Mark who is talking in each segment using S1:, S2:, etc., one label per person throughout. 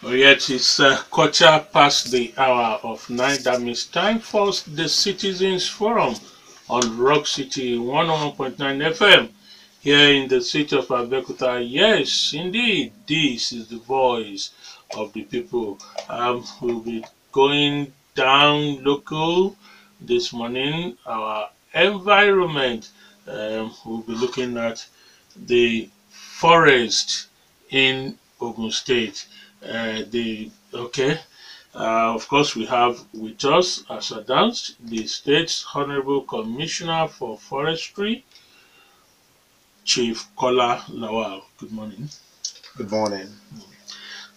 S1: Oh, yet it's quarter past the hour of 9. That means time for the Citizens Forum on Rock City 101.9 FM here in the city of Abeokuta. Yes, indeed, this is the voice of the people. We'll be going down local this morning. Our environment, we'll be looking at the forest in Ogun State. The okay. Of course, we have with us, as announced, the state's Honorable Commissioner for Forestry, Chief Kolawole Lawal. Good morning.
S2: Good morning.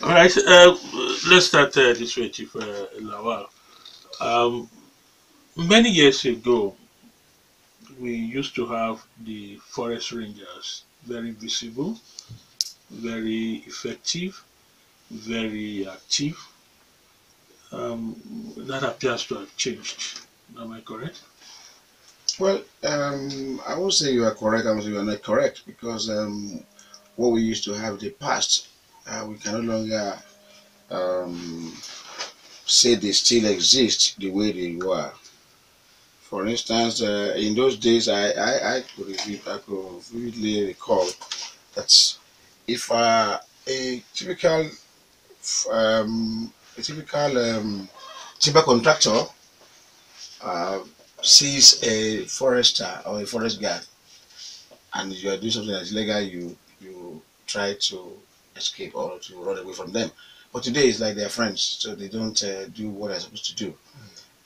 S1: All right, let's start this way, Chief Lawal. Um, Many years ago, we used to have the forest rangers, very visible, very effective, very active. That appears to have changed. Am I correct?
S2: Well, I won't say you are correct. I won't say you are not correct because what we used to have in the past, we can no longer um, say they still exist the way they were. For instance, in those days, I could vividly recall that if a typical a typical timber contractor uh, sees a forester or a forest guard and you are doing something that's illegal, you try to escape or to run away from them. But today it's like they're friends, so they don't do what they're supposed to do.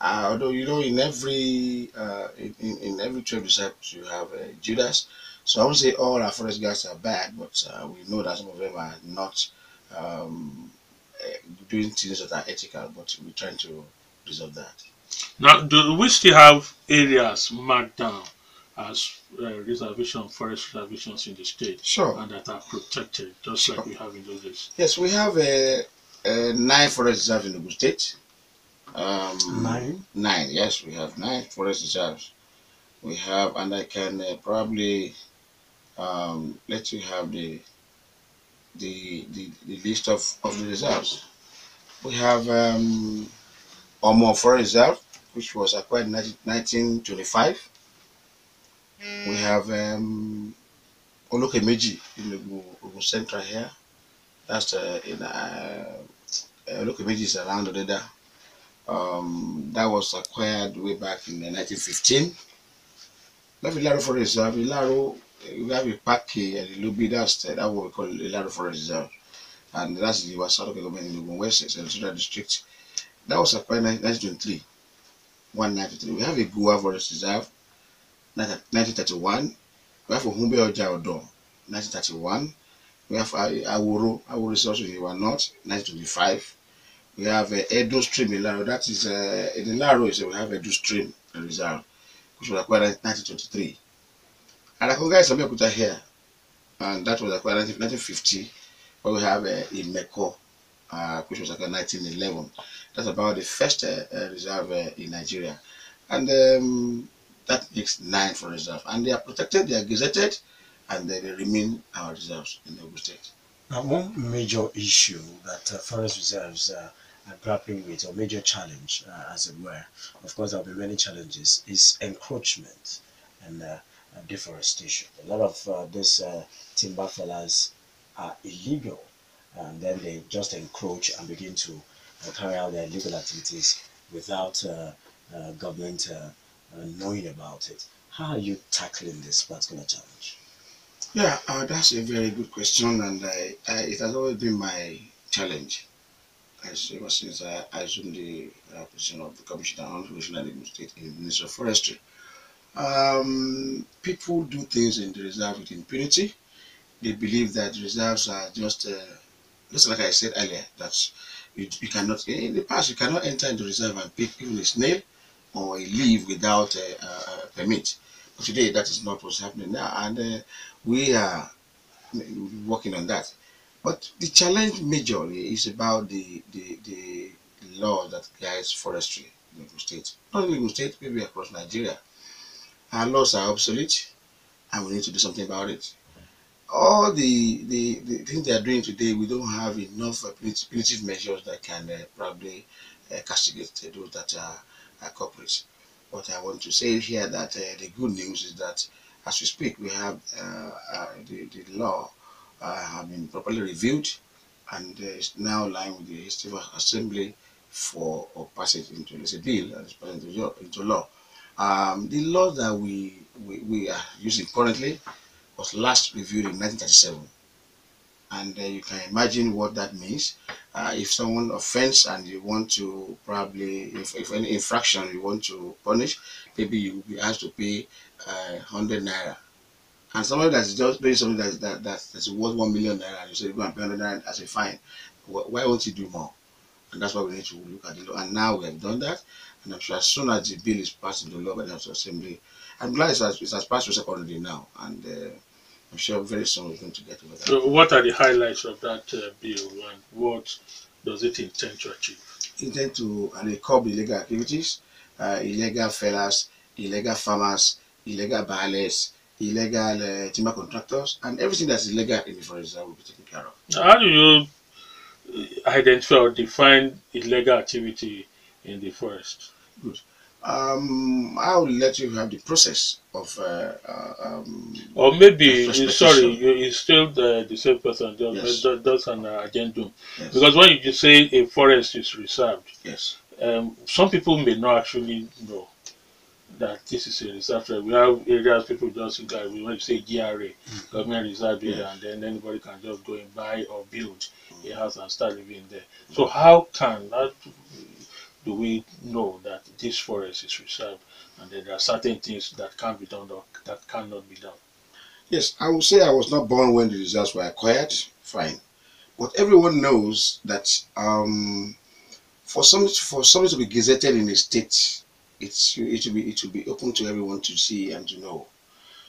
S2: Although in every in every 12 disciples you have Judas, so I won't say all our forest guards are bad, but we know that some of them are not um, doing things that are ethical. But we're trying to resolve that.
S1: Now, do we still have areas marked down as forest reservations in the state,
S2: Sure,
S1: and that are protected, just like
S2: sure.
S1: we have in those days?
S2: Yes, we have 9 forest reserves in Ogun State.
S3: Nine.
S2: 9, yes, we have 9 forest reserves. We have, and I can probably let you have the list of the reserves. We have Omo Forest Reserve, which was acquired in 1925. We have Olokemeji in Ogun Central here. That's in Olokemeji is around Odeda. That was acquired way back in 1915. We have Ilaro Forest Reserve. Ilaro, we have a Paki and Ilubi, that's what we call Ilaro Forest Reserve. And that's the Wasaro government in Ogun West, Central District. That was acquired in 1923. 1923. We have a Gua Forest Reserve, 1931. We have Ohumbe Ojaodo, 1931. We have Aworo Resource in Iwa North, 1925. We have Edo Stream in Laro. That is in Laro. We have Edo Stream Reserve, which was acquired in 1923. And Akonga is Abeokuta here, and that was acquired in 1950. But we have Imeko, which was acquired in 1911. That's about the first reserve in Nigeria. And that makes 9 for reserve. And they are protected, they are gazetted, and they remain our reserves in the Ogun State.
S3: Now, one major issue that forest reserves are grappling with, or major challenge, as it were, of course, there will be many challenges, is encroachment and deforestation. A lot of these timber fellers are illegal, and then they just encroach and begin to carry out their legal activities without government knowing about it. How are you tackling this particular challenge?
S2: Yeah, that's a very good question, and it has always been my challenge. Ever since I assumed the position of the Commissioner on Commissioner in the State in the Ministry of Forestry. People do things in the reserve with impunity. They believe that reserves are just like I said earlier, that you cannot, in the past, you cannot enter into reserve and pick even a snail or a leaf without a permit. But today, that is not what's happening now, and we are working on that. But the challenge majorly is about the law that guides forestry in Ogun State. Not in Ogun State, maybe across Nigeria. Our laws are obsolete, and we need to do something about it. all the things they are doing today, we don't have enough punitive measures that can probably castigate those that are culprits. But I want to say here that the good news is that as we speak, we have the law have been properly reviewed and is now lying with the State Assembly for passage into a bill and passed into law. The law that we are using currently was last reviewed in 1937, and you can imagine what that means. If someone offends and you want to probably, if any infraction you want to punish, maybe you will be asked to pay 100 naira. And somebody that's just doing something that's worth 1 million naira, and you say you go and pay 100 naira as a fine. Why won't you do more? And that's why we need to look at the law. And now we have done that. And I'm sure as soon as the bill is passed into law by the House of Assembly, I'm glad it has passed to second reading now. And I'm sure very soon we're going to get over that.
S1: So what are the highlights of that bill, and what does it intend to achieve?
S2: Intend to curb illegal activities, illegal fellers, illegal farmers, illegal buyers, illegal timber contractors, and everything that's illegal in the forest that will be taken care of.
S1: How do you identify or define illegal activity in the forest?
S2: Good. I will let you have the process of
S1: or maybe
S2: expectation.
S1: it's still the same person
S2: Yes.
S1: does an addendum.
S2: Yes.
S1: Because when you just say a forest is reserved,
S2: Yes.
S1: Some people may not actually know that this is a reserve area. We have areas people just think like we want to say GRA, government reserve area,
S2: Yes.
S1: and then anybody can just go and buy or build a house and start living there. So how do we know that this forest is reserved, and then there are certain things that can be done or that cannot be done?
S2: Yes, I will say I was not born when the reserves were acquired. Fine, but everyone knows that for something to be gazetted in a state, it will be open to everyone to see and to know.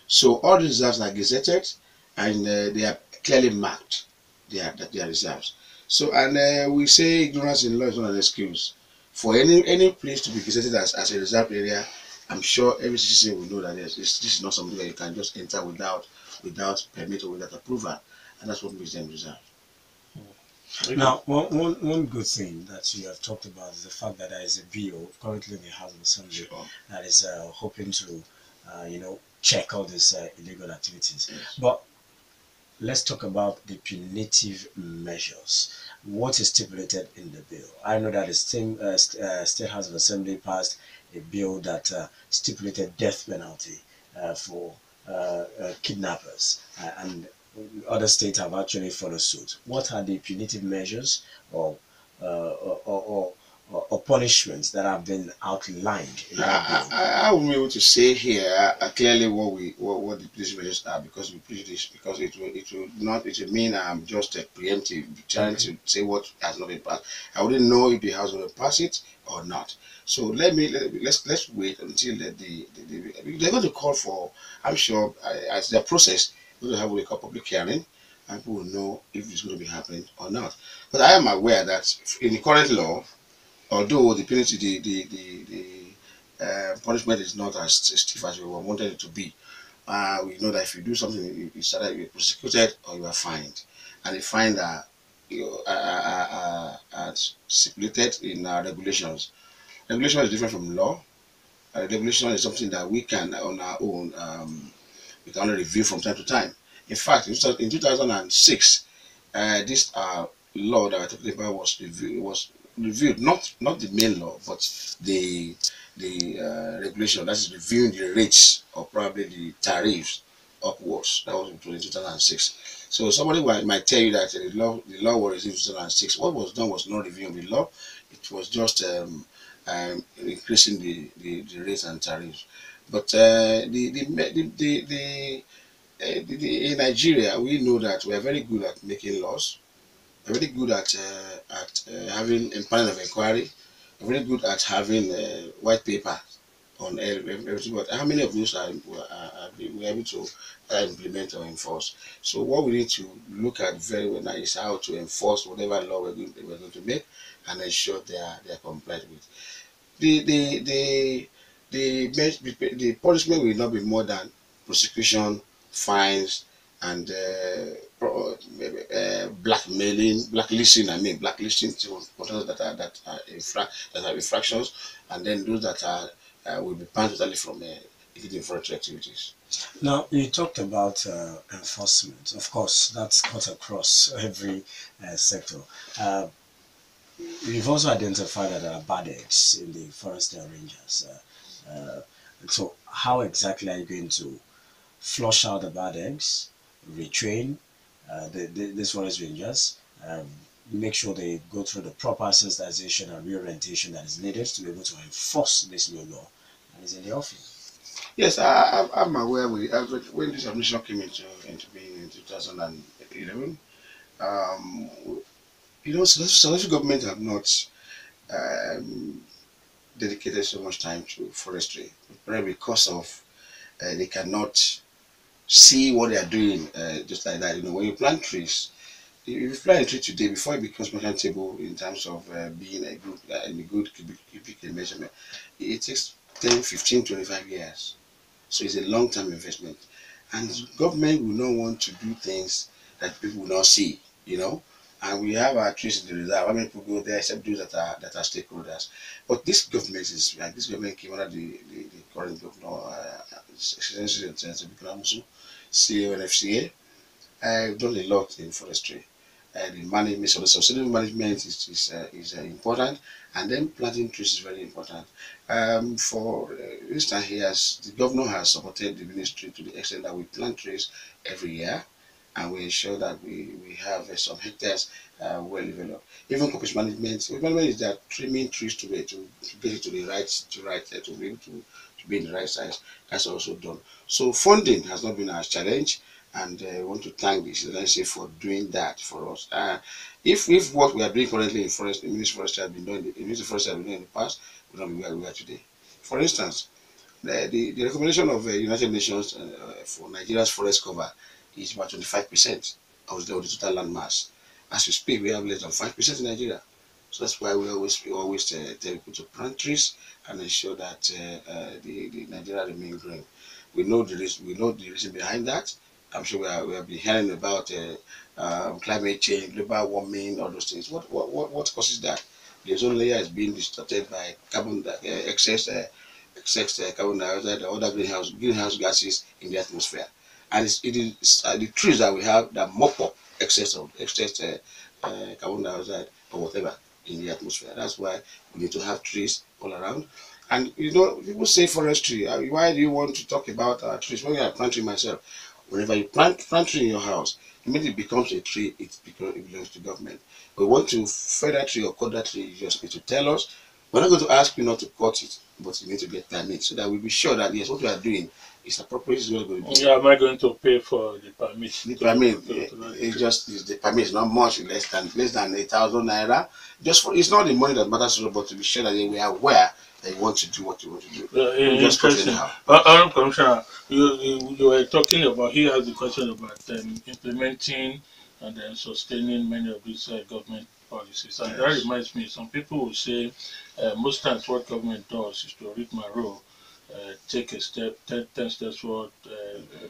S2: So all the reserves are gazetted, and they are clearly marked. They are reserves. So and we say ignorance in law is not an excuse. For any place to be gazetted as a reserve area, I'm sure every citizen will know that this is not something that you can just enter without permit or without approval, and that's what makes them reserved.
S1: Okay.
S3: Now, one good thing that you have talked about is the fact that there is a bill currently in the House of Assembly
S2: Sure.
S3: that is hoping to, check all these illegal activities.
S2: Yes.
S3: But let's talk about the punitive measures. What is stipulated in the bill? I know that the State House of Assembly passed a bill that stipulated death penalty for kidnappers, and other states have actually followed suit. What are the punitive measures or punishments that have been outlined in that bill?
S2: I will be able to say here clearly what the police measures are, because we preach this, because it will mean I'm just preemptive trying to say what has not been passed. I wouldn't know if the House will pass it or not. So let's wait until they're going to call for. I'm sure as their process, we're going to have what we call public hearing, and people will know if it's going to be happening or not. But I am aware that in the current law, although the penalty, the punishment is not as stiff as we wanted it to be, we know that if you do something, it's either you're prosecuted or you are fined, and the fine are stipulated in our regulations. Regulation is different from law. Regulation is something that we can, on our own, we can only review from time to time. In fact, in 2006, this law that we're talking about was reviewed, not the main law, but the regulation that is reviewing the rates or probably the tariffs upwards. That was in 2006. So somebody might tell you that the law was in 2006. What was done was not reviewing the law; it was just increasing the rates and tariffs. But in Nigeria, we know that we are very good at making laws. We're very good at having a panel of inquiry. We're very good at having white paper on everything. But how many of those are we able to implement or enforce? So what we need to look at very well now is how to enforce whatever law we're going to make and ensure they are complied with. The punishment will not be more than prosecution, fines, and blacklisting to containers that are infractions, and then those that are will be banned totally from engaging in forestry activities.
S3: Now, you talked about enforcement. Of course, that's cut across every sector. Uh, you've also identified that there are bad eggs in the forest rangers. So, how exactly are you going to flush out the bad eggs, retrain these forest rangers, make sure they go through the proper sensitization and reorientation that is needed to be able to enforce this new law that is in the offing?
S2: Yes, I'm aware. When this administration came into being in 2011, um, South African government have not um, dedicated so much time to forestry, probably because of they cannot see what they are doing just like that. When you plant trees, if you plant a tree today, before it becomes merchantable in terms of being a good cubic measurement, it takes 10, 15, 25 years. So it's a long-term investment. And government will not want to do things that people will not see. And we have our trees in the reserve. How many people go there except those that are stakeholders? But this government is like this government came under the current governor, CONFCA. I've done a lot in forestry. The management, so the sustainable management is important, and then planting trees is very important. For instance, the governor has supported the ministry to the extent that we plant trees every year, and we ensure that we have some hectares well developed. Even corporate management is that trimming trees to get it to the right to be able to be in the right size. That's also done. So funding has not been our challenge, and I want to thank the Citizenship for doing that for us. If what we are doing currently in forest, the Ministry of Forestry has been doing, the Ministry of Forestry has been doing in the past, we don't be where we are today. For instance, the recommendation of the United Nations for Nigeria's forest cover is about 25% of the total land mass. As we speak, we have less than 5% in Nigeria. So that's why we always tell people to plant trees and ensure that the Nigeria remain green. We know the reason behind that. I'm sure we have been hearing about climate change, global warming, all those things. What causes that? The ozone layer is being distorted by excess carbon dioxide or other greenhouse gases in the atmosphere, and it is the trees that we have that mop up excess carbon dioxide or whatever in the atmosphere. That's why we need to have trees all around. And people say forestry. Why do you want to talk about trees? When I plant tree myself, whenever you plant tree in your house, immediately it becomes a tree. It belongs to government. We want to fell that tree or cut that tree. You just need to tell us. We're not going to ask you not to cut it, but you need to get permit so that we'll be sure that yes, what we are doing is appropriate. Is what we're going to do.
S1: Yeah, am I going to pay for the permit?
S2: The permit, the permit is not much, less than 8,000 naira. It's not the money that matters to us, but to be sure that we are aware that you want to do what you want to do. Just cut
S1: Interesting.
S2: anyhow.
S1: Commissioner, you were talking about, he has the question about implementing and then sustaining many of these government policies. And that
S2: Yes.
S1: reminds me, some people will say most times what government does is to read my role, take a step, 10 steps forward,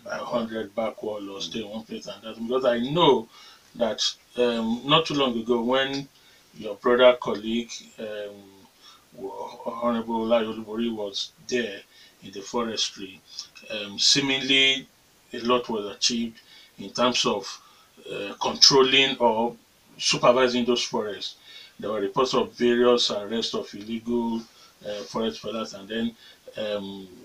S1: 100 backward, or stay in one place. And that, because I know that not too long ago when your brother colleague, Honorable Ayodo was there in the forestry, seemingly a lot was achieved in terms of controlling or supervising those forests. There were reports of various arrests of illegal forest fellas, and then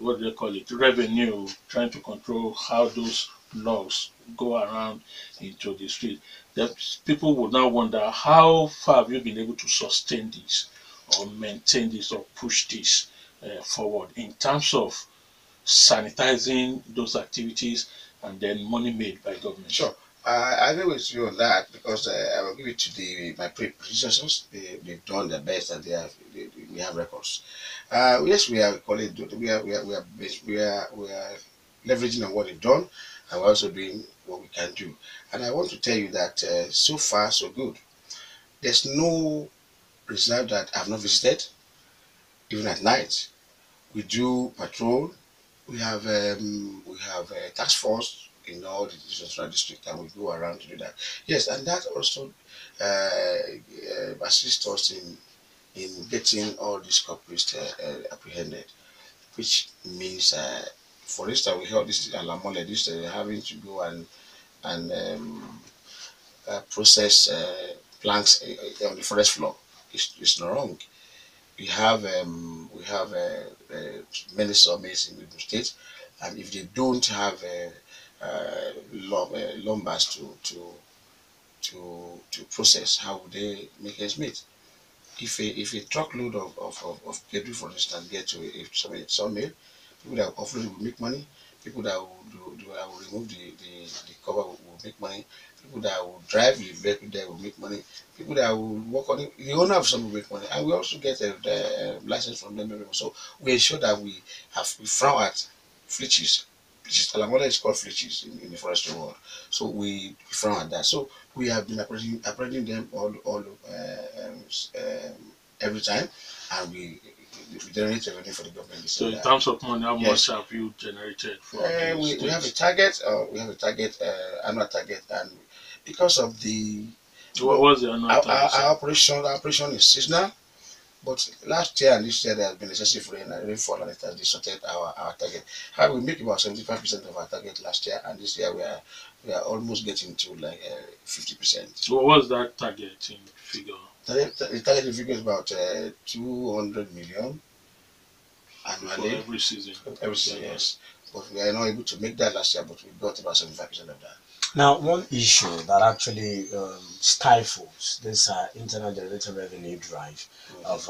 S1: what do they call it? Revenue, trying to control how those logs go around into the street. That people would now wonder, how far have you been able to sustain this or maintain this or push this forward in terms of sanitizing those activities and then money made by government?
S2: Sure. I agree with you on that because I will give it to my predecessors. They've done their best and we have records. Yes, we are calling. We are leveraging on what they've done, and we're also doing what we can do. And I want to tell you that so far so good. There's no reserve that I've not visited, even at night. We do patrol. We have a task force in all the central district, and we go around to do that. Yes, and that also assists us in getting all these culprits apprehended, which means, for instance, we heard this Alamole, this having to go and process planks on the forest floor. It's not wrong. We have many sawmills in the state, and if they don't have lumbers to process, how would they make ends meet? If a truckload of cattle, for instance, get to a sawmill, people that offering will make money. People that will remove the cover will make money. People that will drive the vehicle there will make money. People that will work on it, the owner of some will make money, and we also get the license from them. So we ensure that we frown at flitches. Talamola is called flitches in the forestry world. So we frown at that. So we have been apprehending them all every time, and we generate revenue for the government.
S1: So in terms of money, how much have you generated for the
S2: we have a
S1: state?
S2: target. Annual target, and because of the
S1: What was the annual target,
S2: our
S1: sir?
S2: operation is seasonal. But last year and this year there has been excessive rainfall, and it has distorted our target. How we make about 75% of our target last year, and this year we are almost getting to like 50%.
S1: What was that target in figure
S2: The target figure is about 200 million
S1: for
S2: annually.
S1: every season?
S2: Every season, yes. But we are not able to make that last year, but we got about 75% of that.
S3: Now, one issue that actually stifles this internal generated revenue drive of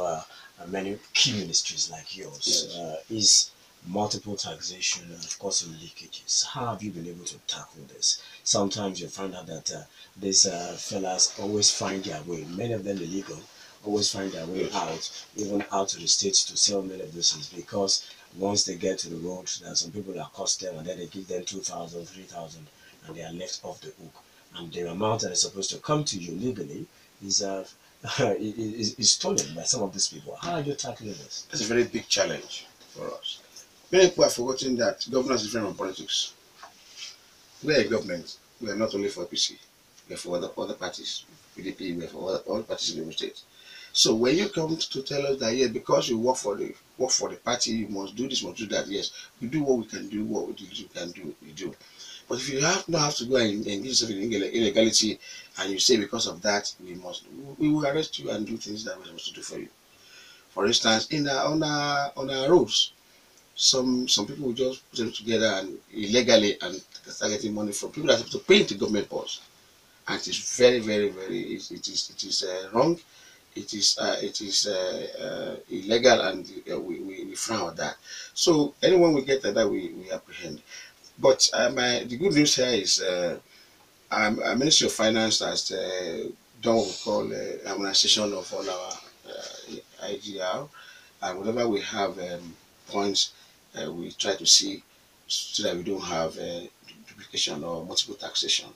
S3: many key ministries like yours
S2: Yes.
S3: is multiple taxation and, of course, some leakages. How have you been able to tackle this? Sometimes you find out that these fellas always find their way, many of them illegal, always find their way out, even out to the states to sell many of these things because once they get to the road, there are some people that cost them and then they give them 2,000, 3,000 and they are left off the hook. And the amount that is supposed to come to you legally is is stolen by some of these people. How are you tackling this?
S2: It's a very big challenge for us. Many people are forgetting that governance is different from politics. We are a government. We are not only for APC. We are for other parties. PDP, we are for all parties in the state. So when you come to tell us that, yeah, because you work for the party, you must do this, must do that. Yes, we do what we can do, what we can do, we do. But if you have to go and engage yourself in illegality, and you say because of that we will arrest you and do things that we're supposed to do for you. For instance, on our roads, some people will just put them together and illegally and start getting money from people that are supposed to pay into government purse, and it is very, very, very it is wrong. It is illegal, and we frown at that. So anyone we get at that, we apprehend. But the good news here is our Ministry of Finance has done what we call harmonization of all our IGR, and whenever we have points, we try to see so that we don't have duplication or multiple taxation.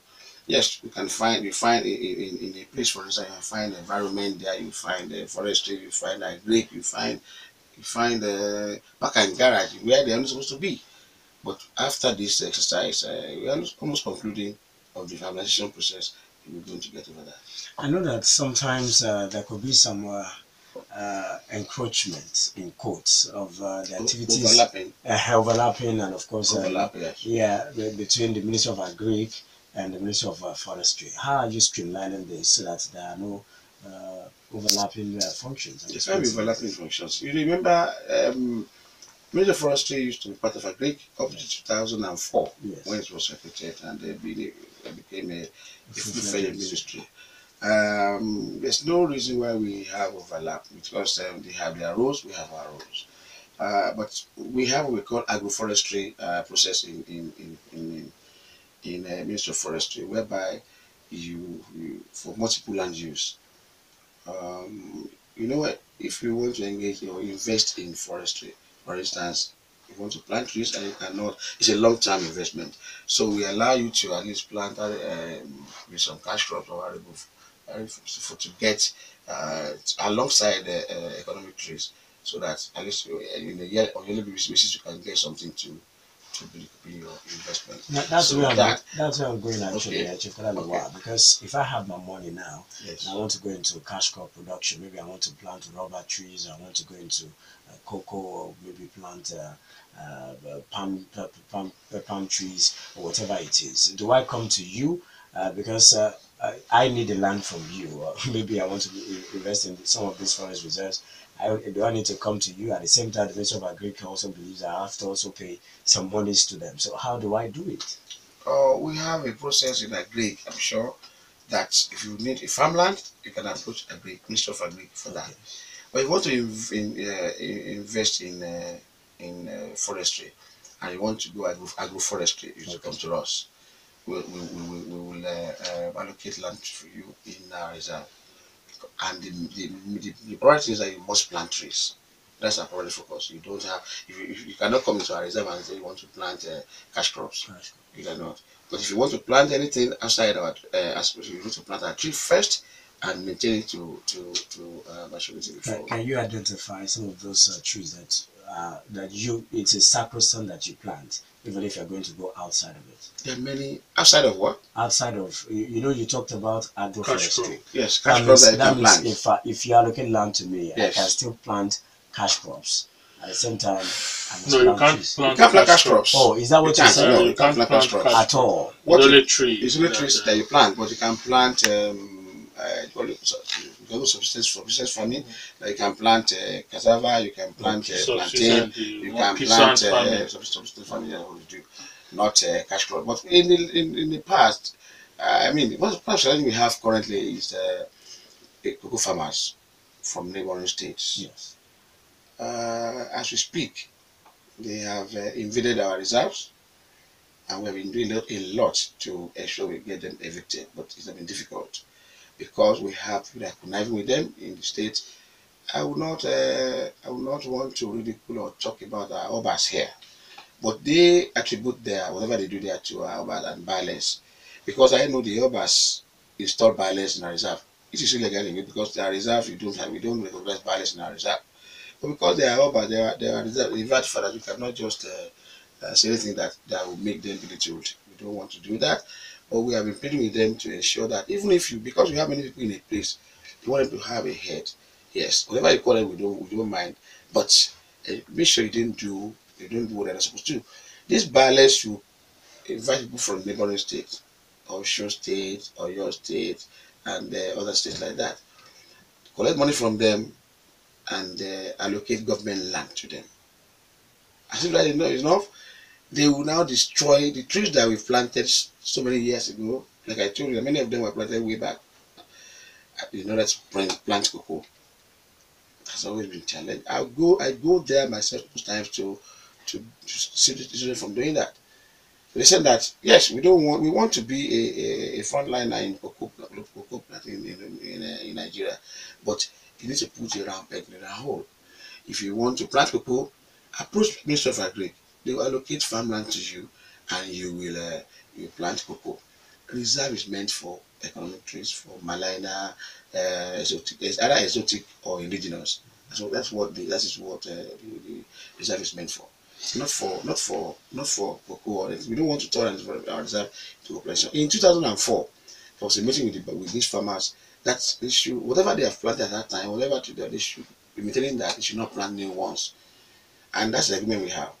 S2: Yes, you find in a place, for instance, you find environment there, you find forestry, you find agric, you find park and garage where they are not supposed to be. But after this exercise, we are almost concluding of the finalization process. We're going to get over that.
S3: I know that sometimes there could be some encroachment in quotes of the activities overlapping and of course
S2: Yes.
S3: between the Ministry of Agric and the Ministry of Forestry. How are you streamlining this so that there are no overlapping functions?
S2: It's very overlapping functions. You remember, Ministry of Forestry used to be part of Agric up to 2004
S3: Yes.
S2: when it was separated, and it became a full-fledged ministry. There's no reason why we have overlap because they have their roles, we have our roles. But we have what we call agroforestry process in Ministry of Forestry, whereby you for multiple land use. You know what? If you want to engage or invest in forestry, for instance, you want to plant trees and you cannot, it's a long-term investment. So we allow you to at least plant with some cash crops or variable to get alongside economic trees, so that at least in a year on yearly basis you can get something to to be your investment.
S3: That's
S2: So
S3: where I'm
S2: that
S3: that's where I'm going actually, Chief Kolawole.
S2: Okay.
S3: Because if I have my money now
S2: yes.
S3: and I want to go into cash crop production, maybe I want to plant rubber trees, I want to go into cocoa, or maybe plant palm trees or whatever it is. Do I come to you because I need the land from you, or maybe I want to invest in some of these forest reserves? Do I need to come to you? At the same time, the Ministry of Agriculture also believes I have to also pay some monies to them. So how do I do it?
S2: We have a process in Agri. I'm sure that if you need a farmland, you can approach Agri, Ministry of Agri for that. But if you want to invest in forestry, and you want to go agroforestry, you should come to us. We will allocate land for you in our reserve. And the priority is that you must plant trees. That's our primary focus. You don't have, if you cannot come into our reserve and say you want to plant cash crops. You cannot. But if you want to plant anything outside our, you need to plant a tree first and maintain it to maturity before.
S3: Can you identify some of those trees that it's a sacrosanct that you plant, even if you're going to go outside of it?
S2: There are many outside of what?
S3: Outside of, you talked about agroforestry.
S2: Yes, cash crops that you can plant.
S3: If you allocate land to me,
S2: yes.
S3: I can still plant cash crops. At the same time,
S1: you can't plant
S2: cash crops.
S3: Oh, is that what you said?
S2: No, you can't plant cash crops
S3: at all.
S1: It's only trees.
S2: It's only trees that you plant, but you can plant subsistence farming. You can plant cassava, you can plant plantain, you can plant subsistence farming. Not cash crop. But in the past, I mean, what challenge we have currently is cocoa farmers from neighboring states.
S3: Yes.
S2: As we speak, they have invaded our reserves, and we have been doing a lot to ensure we get them evicted. But it's been difficult because we have people that are conniving with them in the state. I would not want to ridicule or talk about our obas here, but they attribute their whatever they do there to our obas and violence, because I know the obas install violence in our reserve. It is illegal because they are reserve. We don't recognize violence in our reserve. But because they are obas, they are reserve. In fact, for that, you cannot just say anything that will make them belittled. We don't want to do that. But we have been pleading with them to ensure that even if because we have many people in a place, you want them to have a head. Yes, whatever you call them, we don't mind. But make sure you don't do what they're supposed to do. This violence you invite people from neighboring states, Osun State, Oyo State, and other states like that. Collect money from them and allocate government land to them. As if that is not enough, they will now destroy the trees that we planted so many years ago. Like I told you, many of them were planted way back in order to plant cocoa. Has always been challenged. I go there myself most times to see the children from doing that. They said that yes, we want to be a frontliner in cocoa in Nigeria, but you need to put a round peg in a hole. If you want to plant cocoa, approach Ministry of Agri. They will allocate farmland to you, and you will plant cocoa. Reserve is meant for economic trees, for malina, exotic. It's either exotic or indigenous. So that is what the reserve is meant for. Not for cocoa. We don't want to turn our reserve to operation. In 2004, there was a meeting with these farmers. That they should, whatever they have planted at that time, whatever to do, they should be maintaining that. They should not plant new ones. And that's the agreement we have.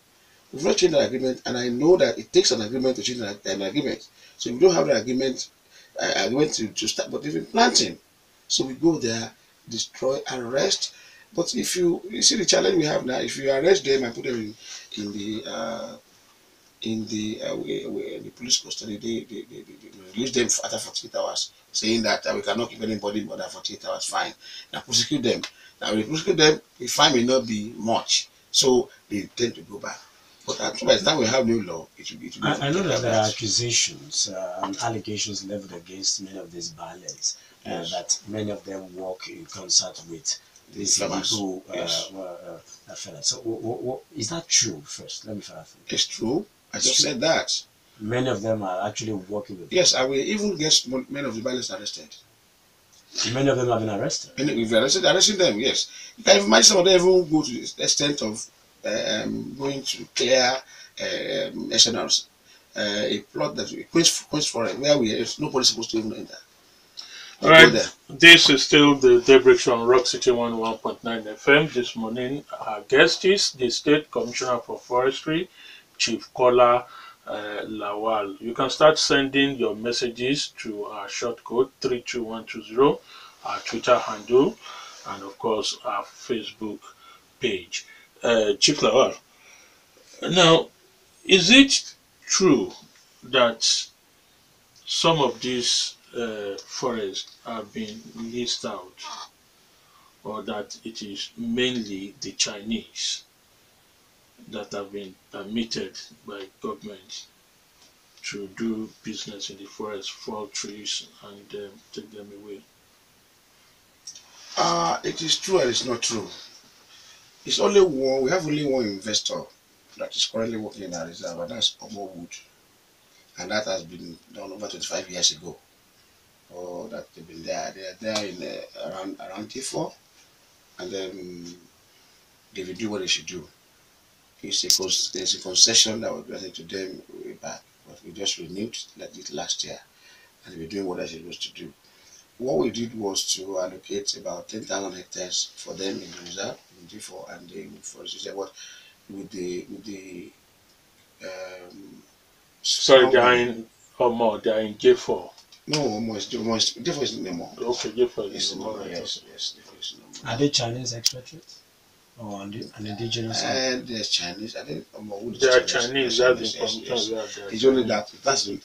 S2: We've not changed that agreement, and I know that it takes an agreement to change an agreement. So if we don't have the agreement, to start, but even planting. So we go there, destroy, arrest. But if you see the challenge we have now, if you arrest them and put them in the police custody, they release them after 48 hours, saying that we cannot keep anybody more than 48 hours. Fine. Now prosecute them. Now we prosecute them, the fine may not be much, so they tend to go back. But by the time we have new law, it will be.
S3: I know that there are accusations and allegations leveled against many of these violence, that many of them work in concert with these illegal fellas. So, what is that true? First, let me find out.
S2: It's true. I just said that.
S3: Many of them are actually working with.
S2: Yes, I will even get many of the violence arrested.
S3: Many of them have been arrested.
S2: We've arrested them. Yes, you can imagine some of them even go to the extent of going to clear SNRs, a plot that Queen's Forest, where nobody's supposed to even enter.
S1: All right, this is still the Daybreak Show on Rock City 101.9 FM. This morning, our guest is the State Commissioner for Forestry, Chief Kolawole Lawal. You can start sending your messages to our short code 32120, our Twitter handle, and of course our Facebook page. Chief Lawal, now, is it true that some of these forests have been leased out, or that it is mainly the Chinese that have been permitted by government to do business in the forest, fall trees, and take them away?
S2: It is true and it's not true. It's only one. We have only one investor that is currently working in our reserve, and that's Wood, and that has been done over 25 years ago. Oh, that they've been there. They are there in around T4, and then they will do what they should do. There's a concession that was granted to them way back, but we just renewed like it last year, and we're doing what they're supposed to do. What we did was to allocate about 10,000 hectares for them in the reserve in G4, and they for what with the
S1: Sorry, they are in or more. They are in J4.
S2: No, almost G4 is no more.
S1: Okay, J4
S2: It's
S1: is
S2: no
S1: more.
S2: more.
S1: Right.
S2: Yes, G4 is no more.
S3: Are they Chinese expatriates or an indigenous?
S2: And there's Chinese. I think
S1: They are Chinese. That's the information we have.
S2: It's only that. That's the.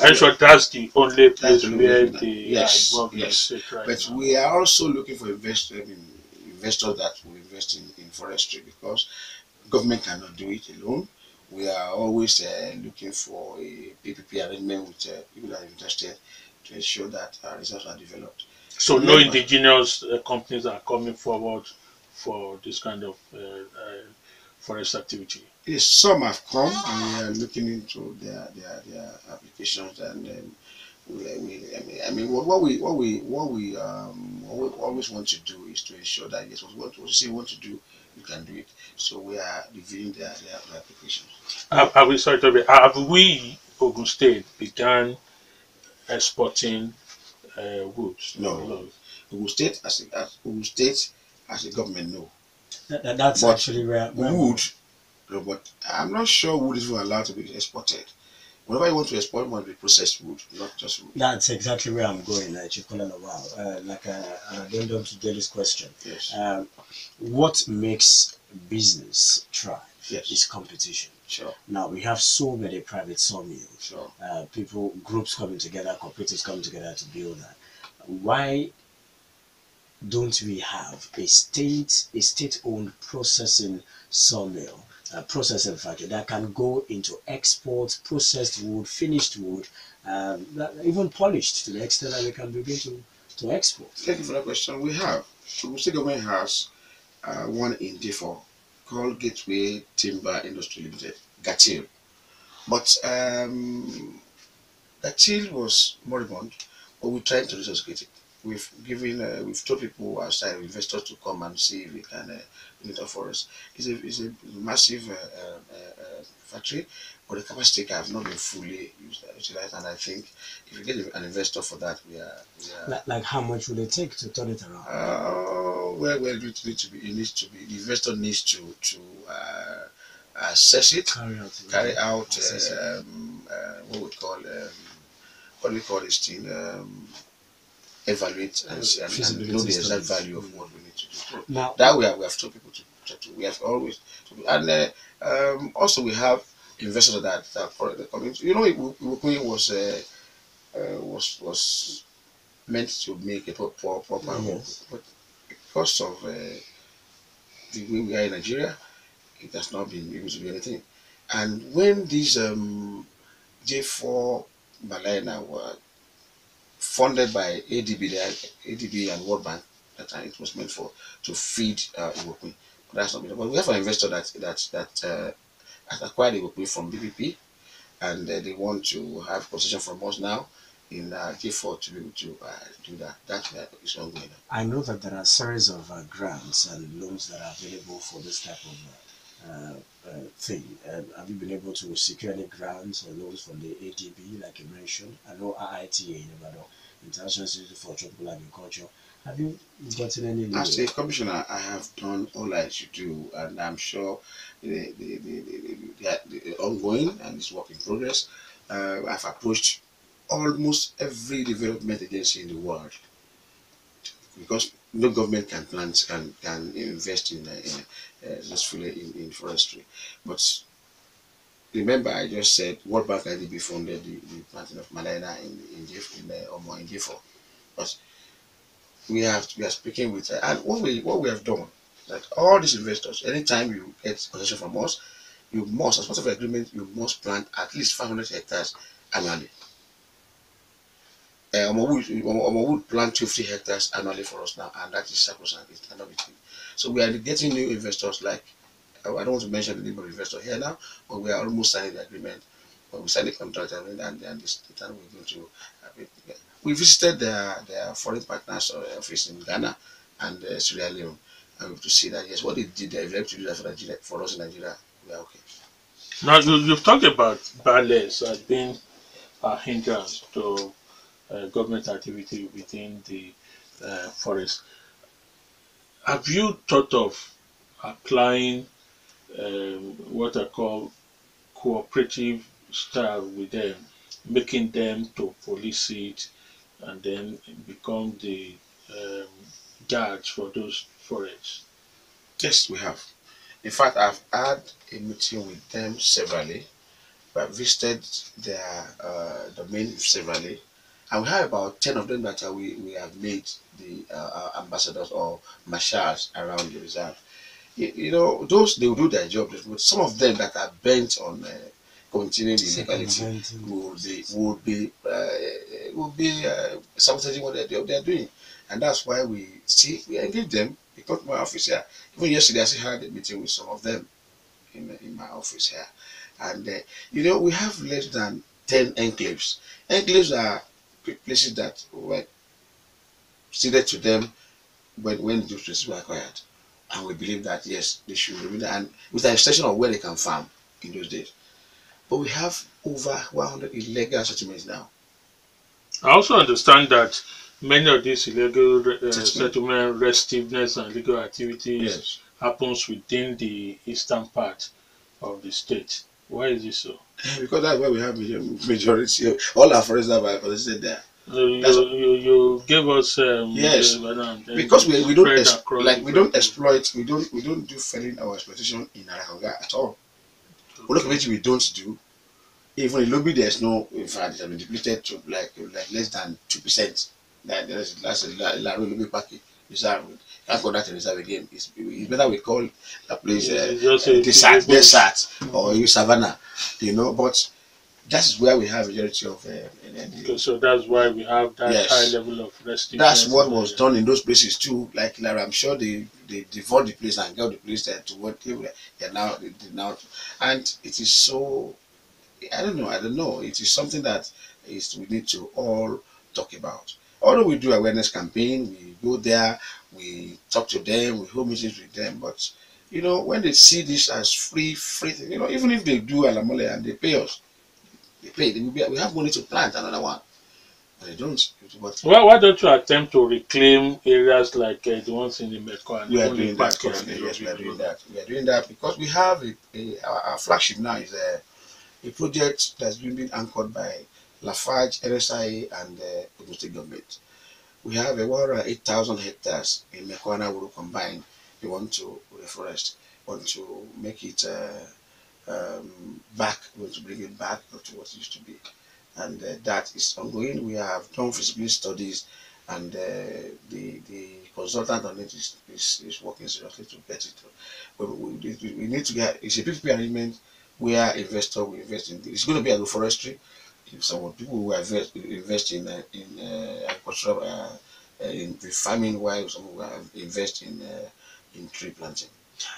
S1: I'm sure that's the only place
S2: That's the only
S1: where
S2: reason.
S1: they are involved in the
S2: Yes.
S1: state right
S2: But
S1: now.
S2: we are also looking for investors that will invest in forestry, because government cannot do it alone. We are always looking for a PPP arrangement with people that are interested to ensure that our reserves are developed.
S1: So no indigenous companies are coming forward for this kind of forest activity.
S2: Yes, some have come and we are looking into their applications, and I mean what we always want to do is to ensure that yes, what we say we want to do, you can do it. So we are reviewing their applications.
S1: Have we, sorry, Tobi, have we, Ogun State, began exporting woods?
S2: No, Ogun State as a government, no.
S3: That's
S2: But
S3: actually where
S2: wood, no, but I'm not sure wood is even allowed to be exported. Whenever you want to export, it must be processed wood, not just wood.
S3: That's exactly where I'm going, Chief Kolawole Lawal. Addendum to Dele's question.
S2: Yes.
S3: What makes business thrive
S2: Yes.
S3: is competition.
S2: Sure.
S3: Now we have so many private sawmills.
S2: Sure.
S3: Groups coming together, cooperatives coming together to build that. Why don't we have a state-owned processing sawmill, processing factory that can go into export, processed wood, finished wood, even polished to the extent that we can begin to export?
S2: Thank you for that question. We have. The state government has one in D4 called Gateway Timber Industry Limited, GATIL. But GATIL was moribund, but we're trying to resuscitate it. We've told people outside, investors, to come and see if we can build it for us. It's a massive factory, but the capacity have not been fully utilized. And I think if you get an investor for that, we are
S3: like how much would it take to turn it around?
S2: Well, it needs to be. The investor needs to assess it, carry out what we call what do we call this thing? Evaluate and know the exact value of what we need to do.
S3: Now,
S2: that we have told people to we have always and also we have investors that for the community. You know, Iwokuyi was meant to make a proper
S3: yes.
S2: but because of the way we are in Nigeria, it has not been able to do anything. And when these J4 Balena were funded by ADB and World Bank, that time it was meant for to feed Iwokuyi. But that's not been. But we have an investor that has acquired Iwokuyi from BPP, and they want to have concession from us now in J4 to be able to do that. That is ongoing.
S3: I know that there are a series of grants and loans that are available for this type of thing. Have you been able to secure any grants or loans from the ADB, like you mentioned? I know IITA, International Institute for Tropical Agriculture. Have you gotten any
S2: As
S3: leeway?
S2: a commissioner, I have done all I should do, and I'm sure the ongoing and it's work in progress. I've approached almost every development agency in the world because no government can plant can invest in successfully in forestry. But remember, I just said World Bank IDB funded the planting of Malina in G4. But we are speaking with and what we have done that all these investors, anytime you get concession from us, you must, as part of the agreement, you must plant at least 500 hectares annually. Omo would plant 50 hectares annually for us now, and that is sacrosanct. It cannot be changed. So we are getting new investors like I don't want to mention the name of the investor here now, but we are almost signing the agreement. But we signed the contract and this time we're going to we visited their foreign partners office in Ghana and Sierra Leone, and to see that yes, what they did, they able to do that for Nigeria, for us in Nigeria, we are okay.
S1: Now you've talked about barrels as being a hindrance to government activity within the forest. Have you thought of applying what I call cooperative style with them, making them to police it and then become the um, guards for those forests?
S2: Yes, we have. In fact, I've had a meeting with them severally. We have visited their domain severally, and we have about 10 of them that we have made the ambassadors or marshals around the reserve. Those they will do their job, but some of them that are bent on continuing the illegality
S3: Circumventing the process.
S2: would be sabotaging what they are doing, and that's why we engage them. They come to my office here. Even yesterday, I still had a meeting with some of them in my office here, and we have less than 10 enclaves. Enclaves are places that were ceded to them when those places were acquired. And we believe that yes, they should remain there and with an extension of where they can farm in those days. But we have over 100 illegal settlements now.
S1: I also understand that many of these illegal
S2: Settlement.
S1: settlement restiveness and legal activities
S2: Yes.
S1: happens within the eastern part of the state. Why is it so?
S2: Because that's where we have majority of all our forests are considered there. That's
S1: You gave us
S2: yes.
S1: and then
S2: Because we don't
S1: spread across
S2: we don't
S1: different places.
S2: exploit we don't do felling or exploitation in Arakonga at all. One of the things we don't do, even in Lobby there's no, in fact it has been depleted to like less than 2%. That's a Laro Lobby package reserve. Can't call that a reserve again. It's better we call that place
S1: It's just a bush.
S2: desert or savannah, but that's where we have majority of
S1: Okay, so that's why we have that high
S2: yes.
S1: level of
S2: That's
S1: restiveness in
S2: what
S1: the
S2: was
S1: area.
S2: done in those places too. Like I'm sure they devote the place and got the place there to what they now, and it is so. I don't know. It is something that is we need to all talk about. Although we do awareness campaign, we go there, we talk to them, we hold meetings with them. But when they see this as free thing, even if they do alamole and they pay us, we have money to plant another one, and they don't. But
S1: Why don't you attempt to reclaim areas like the ones in the Mekong and
S2: we are
S1: even the
S2: doing that
S1: Paki and the
S2: currently. Yes, we
S1: Lobi
S2: are doing
S1: River?
S2: that. We are doing that because we have our flagship now is a project that's been anchored by Lafarge, NSIA, and Ogun State government. We have a 108,000 hectares in Mekwana Wuru combined. We want to reforest, want to make it back, we want to bring it back to what it used to be. And that is ongoing. We have done feasibility studies, and the consultant on it is working seriously to get it. But we need to get it's a PPP arrangement where investor will invest in. It's going to be agroforestry. If some people will invest in agricultural in the farming, while some will invest in tree planting.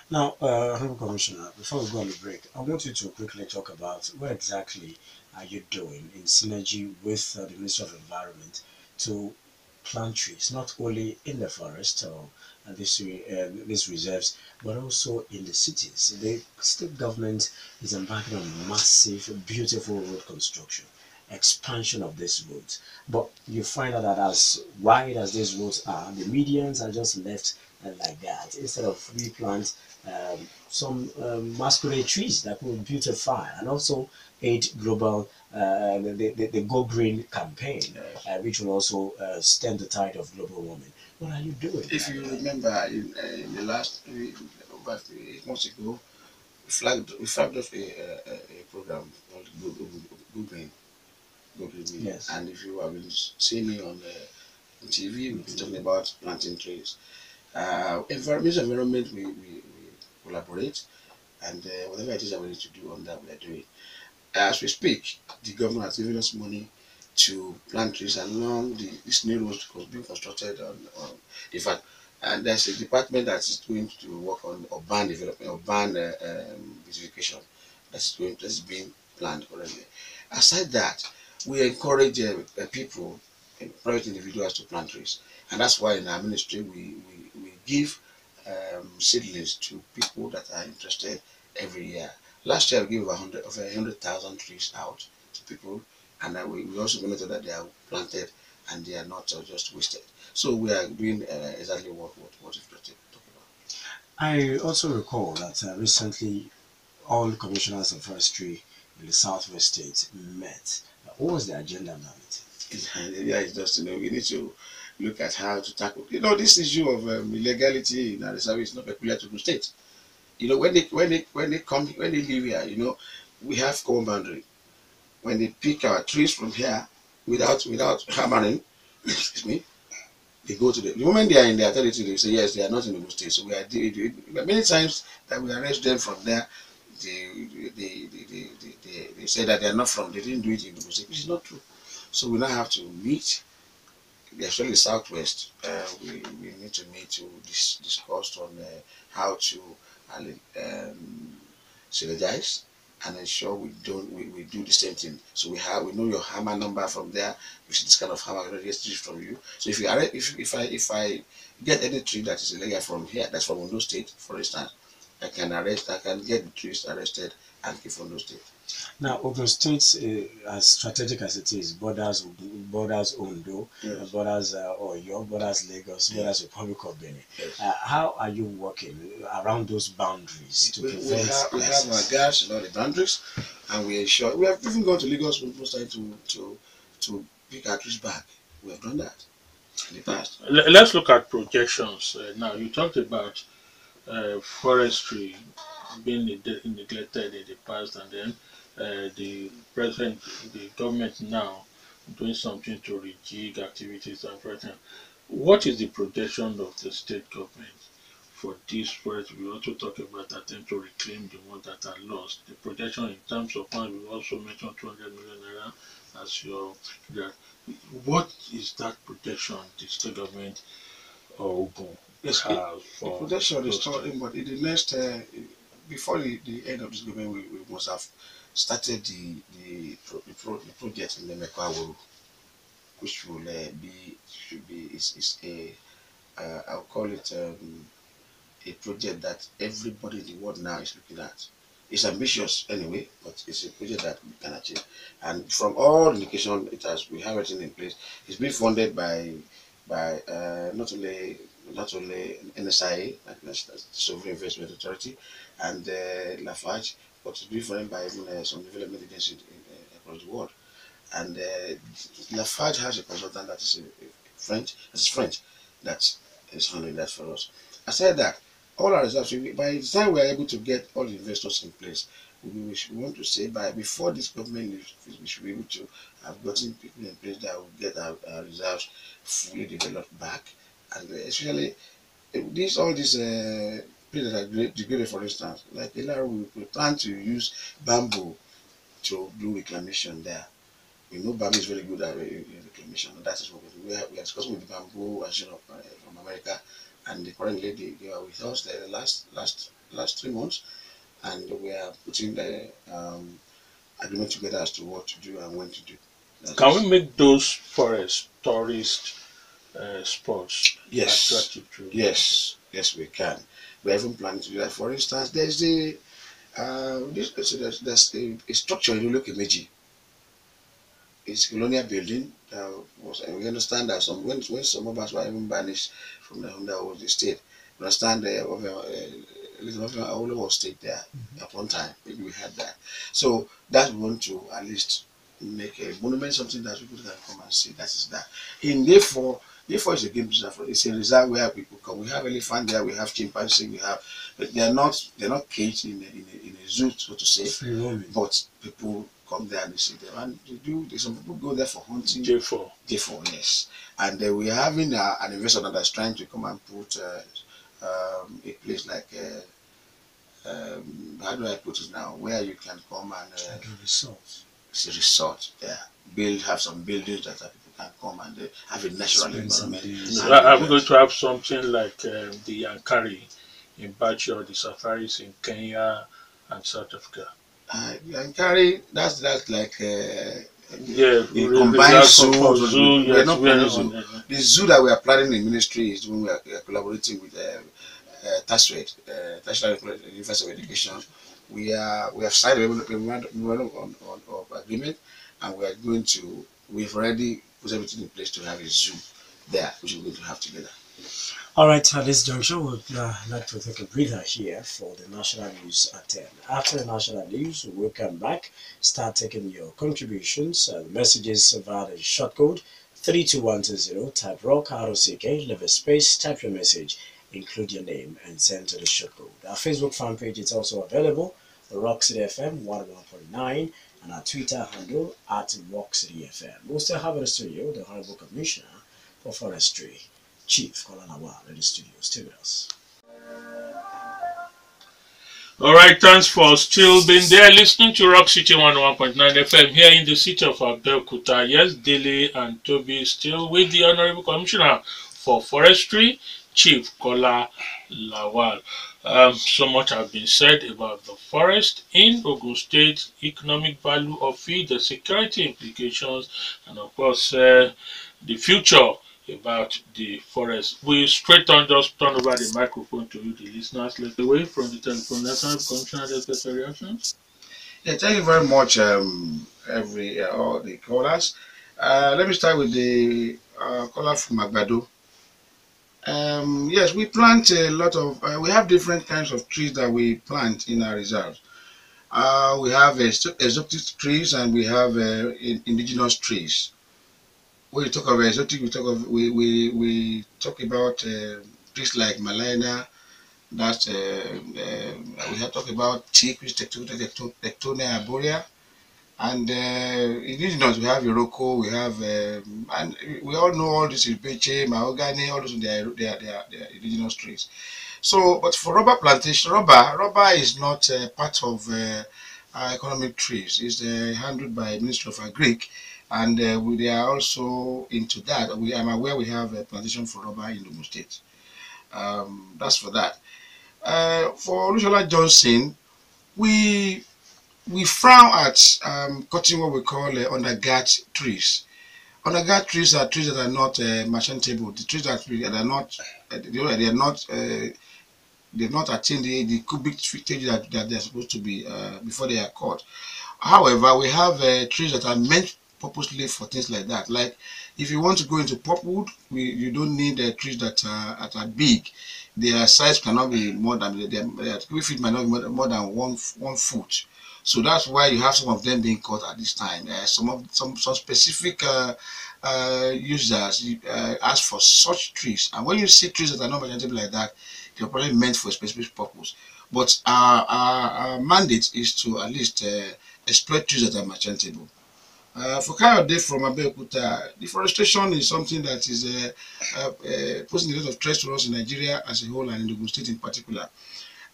S3: Now, Honorable Commissioner, before we go on the break, I want you to quickly talk about what exactly are you doing in synergy with the Ministry of Environment to plant trees, not only in the forest or these reserves, but also in the cities. The state government is embarking on massive, beautiful road construction, expansion of these roads. But you find out that as wide as these roads are, the medians are just left like that instead of replant some masquerade trees that will beautify and also aid global the Go Green campaign, which will also stem the tide of global warming. What are you doing?
S2: If you remember, in the last about 8 months ago, we flagged off a program called Go Green, Go Green Media.
S3: Yes.
S2: And if you have been seeing me on TV, we've been talking about planting trees. Environment, we collaborate, and whatever it is that we need to do on that, we are doing. As we speak, the government has given us money to plant trees along this new road being constructed on in fact, and there's a department that is going to work on urban development, urban beautification that's being planned currently. Aside that, we encourage people, private individuals to plant trees, and that's why in our ministry we give seedlings to people that are interested every year. Last year, we gave over 100,000 trees out to people, and we also monitor that they are planted and they are not just wasted. So we are doing exactly what you've talked about.
S3: I also recall that recently all the commissioners of forestry in the southwest states met. What was the agenda of that meeting?
S2: Yeah, it's just we need to look at how to tackle. This issue of illegality in our reserve is not peculiar to the state. When they live here, we have common boundary. When they pick our trees from here without hammering, excuse me, they go to the moment they are in their territory, they say yes, they are not in the state. So we are many times that we arrest them from there. They say that they are not from. They didn't do it in the state, which is not true. So we now have to meet, especially the southwest. We need to meet to discuss on how to synergize and ensure we do the same thing. So we know your hammer number from there. We see this kind of hammer registry from you. So if I get any tree that is illegal from here, that's from Ondo State, for instance, I can get the trees arrested and keep from Ondo State.
S3: Now, Ogun State, as strategic as it is, borders Ondo,
S2: Yes.
S3: borders Oyo, borders Lagos, borders Republic of Benin.
S2: Yes.
S3: How are you working around those boundaries to prevent
S2: we have our guards in all the boundaries, and we ensure we have even gone to Lagos most time to pick our trees back. We have done that in the past.
S1: Let's look at projections. Now, you talked about forestry being neglected in the past, and then the government now doing something to rejig activities and everything. What is the projection of the state government for this forest? We also talk about attempt to reclaim the ones that are lost. The projection in terms of money, we also mentioned 200 million naira as your that. What is that projection the state government or Ogun
S2: Yes,
S1: has
S2: the
S1: for
S2: projection is
S1: those
S2: starting, but in the next before the end of this government, we must have started the project in the Mekwawo, which will should be is a I'll call it a project that everybody in the world now is looking at. It's ambitious anyway, but it's a project that we can achieve. And from all indication, we have everything in place. It's being funded by not only NSIA, like National Sovereign Investment Authority, and Lafarge, but it's being funded by even some development agencies across the world. And Lafarge has a consultant that is French, that is handling that for us. Aside that, all our reserves, by the time we are able to get all the investors in place, we want to say before this government leaves, we should be able to have gotten people in place that will get our reserves fully developed back, and especially all these places that are degraded, for instance, like Ilaro, we plan to use bamboo to do reclamation there. We know bamboo is very good at reclamation, and that is what we are discussing with the bamboo from America, and currently they are with us the last 3 months, and we are putting the agreement together as to what to do and when to do.
S1: Can we make those forests tourist spots
S2: Yes,
S1: attractive to
S2: yes, yes, we can. We're even planning to do that. For instance, there's there's a structure in Olokemeji. It's colonial building. We understand that when some of us were even banished from the Honda was the state. We understand Elizabeth Awolowo was state there at one time. Maybe we had that. So that we want to at least make a monument, something that people can come and see. That is that. In therefore is a game reserve. It's a reserve where people come. We have elephant there, we have chimpanzee, we have, but they're not caged in a zoo, so to say.
S3: Free roaming.
S2: But people come there and they see them, and some people go there for hunting.
S1: J4.
S2: J4, yes. And we're having an investor that's trying to come and put a place like how do I put it now, where you can come and
S3: resort.
S2: it's a resort there. Have some buildings that people can come and have a natural environment.
S1: Are we going to have something like the Yankari in Bachi or the safaris in Kenya and South Africa?
S2: Yankari, that's like
S1: yeah,
S2: a combined zoo.
S1: We're
S2: not planning zoo. The zoo that we are planning in ministry is when we are collaborating with TASRED, National University of Education. We have signed a memorandum of agreement, and we've already put everything in place to have a zoo there, which we're going to have together.
S3: All right, at this junction, we'd like to take a breather here for the national news at 10. After the national news, we'll come back, start taking your contributions, messages via the short code 32120, type rock, ROCK, leave a space, type your message, include your name, and send to the short code. Our Facebook fan page is also available, Rock City FM 101.9, and our Twitter handle at Rock City FM. We'll still have in the studio the Honorable Commissioner for Forestry, Chief Kolawole Lawal, in the studio. Stay with us.
S1: Alright, thanks for still being there, listening to Rock City 101.9 FM here in the city of Abeokuta. Yes, Dele and Tobi still with the Honorable Commissioner for Forestry, Chief Kolawole Lawal. So much has been said about the forest in Ogun State, economic value of it, the security implications, and of course the future about the forest. We straight on just turn over the microphone to you, the listeners. Let's away from the telephone. National Commissioner, there's reactions.
S2: Yeah, thank you very much, all the callers. Let me start with the caller from Agbado. Yes, we plant a lot of. We have different kinds of trees that we plant in our reserves. We have exotic trees and we have indigenous trees. When you talk of exotic, we talk about trees like Malina. That we have talked about teak, which is Tectonia arborea, and indigenous we have Iroko, we have and we all know all this is Beche, Mahogany, all those they are indigenous trees. So, but for rubber plantation, rubber is not part of our economic trees. It's handled by Ministry of Agric, and they are also into that. I'm aware we have a plantation for rubber in Ogun State. That's for that. For Olusola Johnson, we frown at cutting what we call underguard trees. Underguard trees are trees that are not merchantable. The trees that are not, they are not. They've not attained the cubic footage that they're supposed to be before they are cut. However, we have trees that are meant purposely for things like that. Like if you want to go into pulpwood, you don't need trees that are big. Their size cannot be more than their cubic feet might not be more than one foot. So that's why you have some of them being cut at this time. Some specific users ask for such trees, and when you see trees that are not merchantable like that, they're probably meant for a specific purpose. But our mandate is to at least exploit trees that are merchantable. For Kayode from Abeokuta, deforestation is something that is posing a lot of stress to us in Nigeria as a whole and in Ogun State in particular.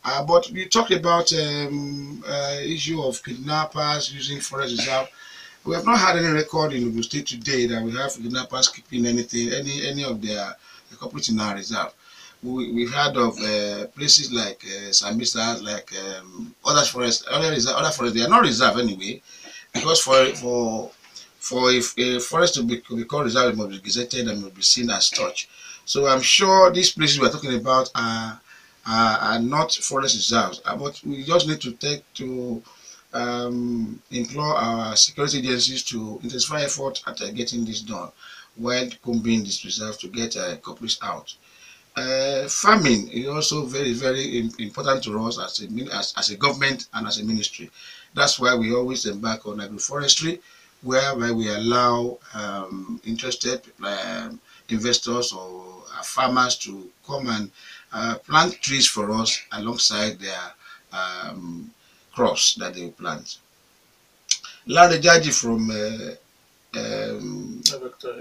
S2: But we talked about issue of kidnappers using forest reserve. We have not had any record in Ogun State today that we have kidnappers keeping any of their corporates in our reserve. We've heard of places like Sambisa, like other forests. They are not reserve anyway, because for For if a forest to be called reserve, it must be gazetted and must be seen as such. So I'm sure these places we are talking about are not forest reserves, but we just need to take to implore our security agencies to intensify effort at getting this done while combing this reserve to get corporates out. Farming is also very, very important to us as a government and as a ministry. That's why we always embark on agroforestry, whereby we allow interested investors or farmers to come and plant trees for us alongside their crops that they plant. Larry Jaji from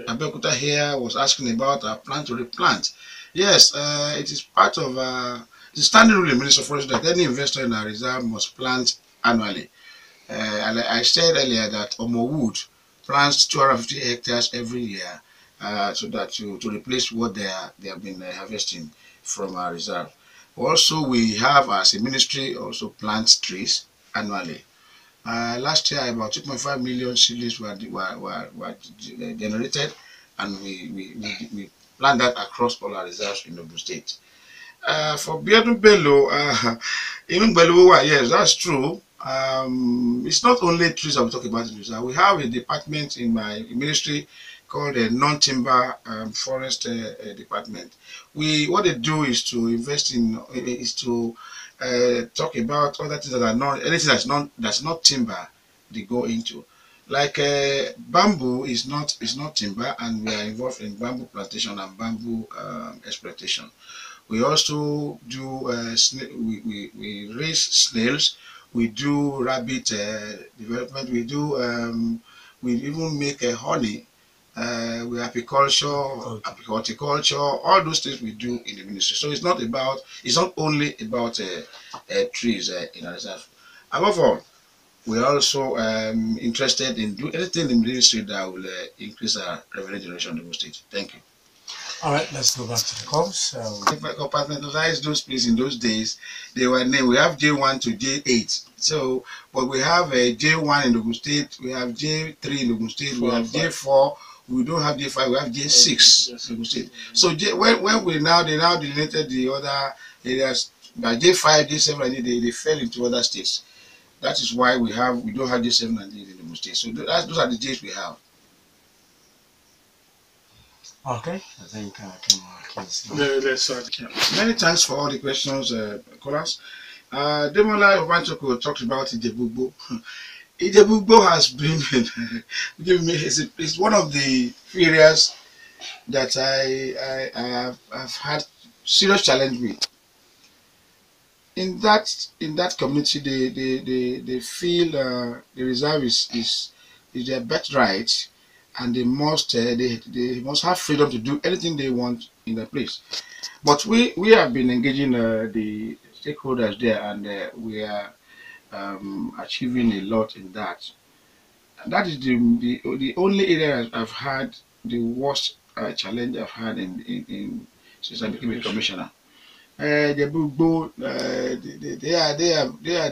S2: Abeokuta here was asking about our plan to replant. Yes, it is part of the standing rule in Ministry of Forestry that any investor in our reserve must plant annually. And I said earlier that Omo Wood plants 250 hectares every year so that to replace what they have been harvesting from our reserve. Also, we have as a ministry also plants trees annually. Last year, about 2.5 million seedlings were generated, and we planned that across all our reserves in Ogun State. For Biodun Bello, even Bello, yes, that's true. It's not only trees that we talk about in reserve. We have a department in my ministry called the non-timber forest department. What they do is to invest in is to talk about other things that are not anything that's not timber they go into. Like bamboo is not timber, and we are involved in bamboo plantation and bamboo exploitation. We also do we raise snails. We do rabbit development. We even make honey. We horticulture, all those things we do in the ministry. So it's not only about trees in our reserve. Above all, we are also interested in doing anything in the ministry that will increase our revenue generation in the state. Thank you.
S3: All right, let's go back to the calls.
S2: If I compartmentalize those places in those days, they were named. We have J1 to J8. So, but we have a J1 in Ogun State. We have J3 in Ogun State. We have J4. We don't have J5. We have J6 in Ogun State. So when they now deleted the other areas by J5, J7, and they fell into other states. That is why we don't have J7 and 8 in Ogun State. So those are the J's we have.
S3: Okay, I think
S2: Many thanks for all the questions, callers. Demola Obanchoko talked about Ijebugbo. Ijebugbo has been it's one of the areas that I have had serious challenge with. In that community, they feel the reserve is their birthright, and they must have freedom to do anything they want in the place. But we have been engaging the stakeholders there, and we are achieving a lot in that. And that is the only area I've had the worst challenge I've had since I became a commissioner. The Bugbo, they are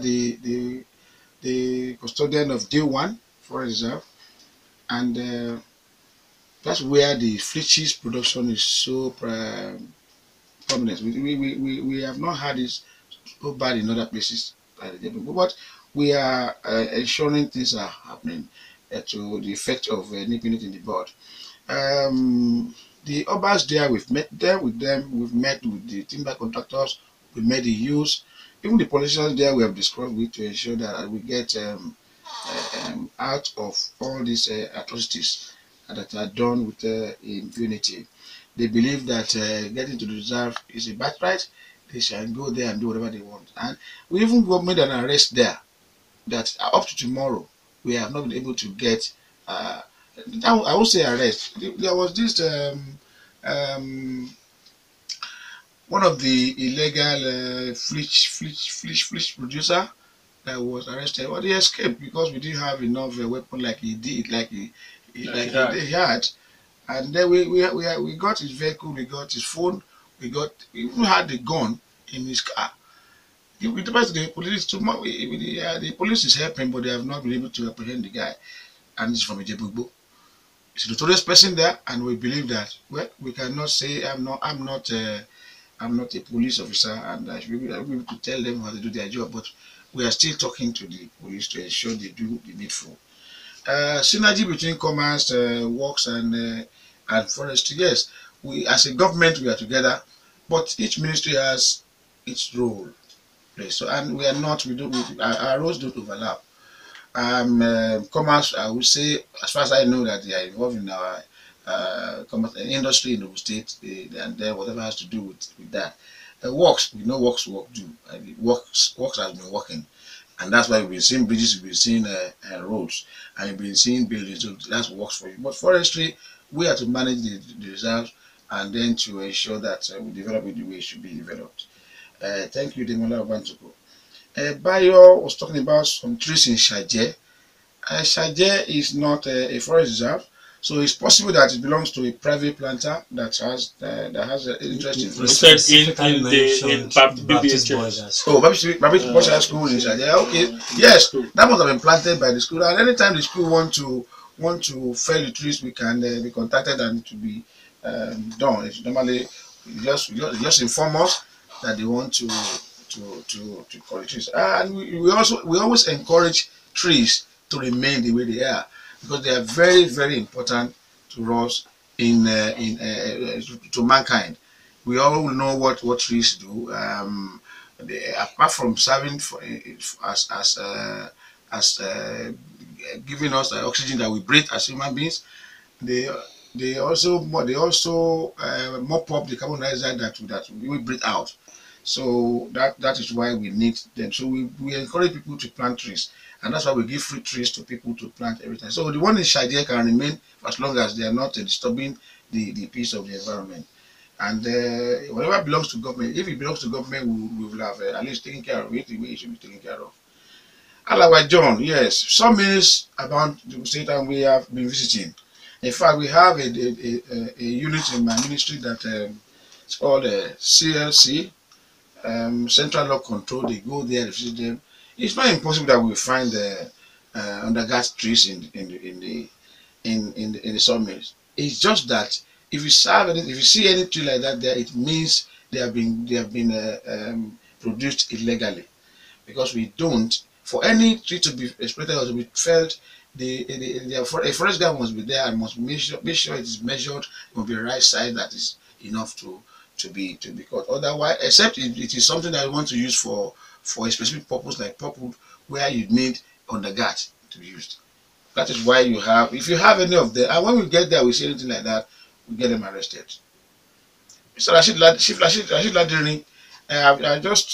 S2: the custodian of J1 Forest Reserve, and that's where the cheese production is so prominent. We have not had this so bad in other places, but we are ensuring things are happening to the effect of nipping it in the bud. The others there, we've met with them, we've met with the timber contractors, we met the youths, even the politicians there we have discussed with to ensure that we get out of all these atrocities that are done with impunity. They believe that getting to the reserve is a birthright. They shall go there and do whatever they want. And we even made an arrest there that up to tomorrow we have not been able to get. I won't say arrest. There was this one of the illegal fleece producer that was arrested. Well, he escaped because we didn't have enough weapon like he did, like he had. And then we got his vehicle, we got his phone, we even had the gun in his car. We advised the police the police is helping, but they have not been able to apprehend the guy, and it's from Ijebugbo. It's a notorious person there, and we believe that, well, we cannot say I'm not a police officer, and I should be able to tell them how to do their job. But we are still talking to the police to ensure they do the needful. Synergy between commerce, works, and forestry. Yes, we as a government we are together, but each ministry has its role. Right? So, and we are not. We don't. Our roles don't overlap. Commerce, I would say, as far as I know, that they are involved in our commerce industry in the state, and then whatever has to do with that. Works, we know works do. Works has been working, and that's why we've been seeing bridges, we've been seeing roads, and we've been seeing buildings. So that's works for you. But forestry, we have to manage the reserves, and then to ensure that we develop it the way it should be developed. Thank you, Demola Obantuko. Bayo was talking about some trees in Shaje. Shaje is not a forest reserve, so it's possible that it belongs to a private planter that has an interest in
S1: You
S2: forest.
S1: said in BBHS.
S2: Oh, Baptist Boys High School in Shaje. Okay, yes, that must have been planted by the school. And anytime the school want to fell the trees, we can be contacted and it to be done. It's normally just inform us that they want to cut trees. And we always encourage trees to remain the way they are, because they are very, very important to us to mankind. We all know what trees do. Apart from serving as giving us the oxygen that we breathe as human beings, they also mop up the carbon dioxide that we breathe out. So that is why we need them. So we encourage people to plant trees, and that's why we give free trees to people to plant every time. So the one in Shaje can remain as long as they are not disturbing the peace of the environment. And whatever belongs to government, if it belongs to government, we will have at least taken care of it the way it should be taken care of. Alawa John, yes, some means about the state, and we have been visiting. In fact, we have a unit in my ministry that it's called CLC. Central Lock Control. They go there, they visit them. It's not impossible that we find undergrass trees in the sawmills. It's just that if you see any tree like that there, it means they have been produced illegally, because we don't. For any tree to be exploited or to be felled, a forest guard must be there and must make sure it is measured on the right side that is enough to be cut. Otherwise, except it is something that you want to use for a specific purpose, like purple, where you need underguard to be used. That is why you have, if you have any of them, and when we get there, we see anything like that, we get them arrested. Mr. Rashid Ladrini, I've just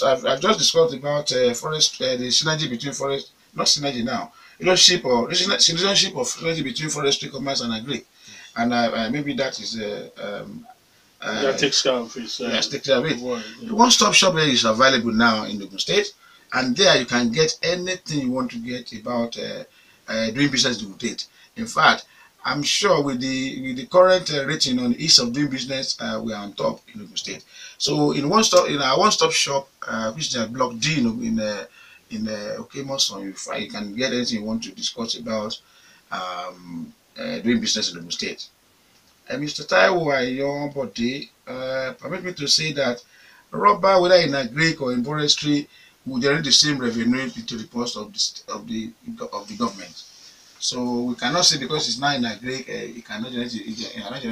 S2: discussed about forest, the synergy between forest, not synergy now, relationship of synergy between forestry, commerce, and agri, and maybe that is
S1: that takes care of it.
S2: Yes, take care of it. The one-stop shop there is available now in Ogun State, and there you can get anything you want to get about doing business in Ogun State. In fact, I'm sure with the current rating on ease of doing business, we are on top in Ogun State. So in our one-stop shop, which is at Block D in Okemos, you can get anything you want to discuss about doing business in Ogun State. Mr. Taiwo Ayobode, permit me to say that rubber, whether in agric or in forestry, will generate the same revenue to the cost of the government. So we cannot say because it's not in agric, it cannot generate.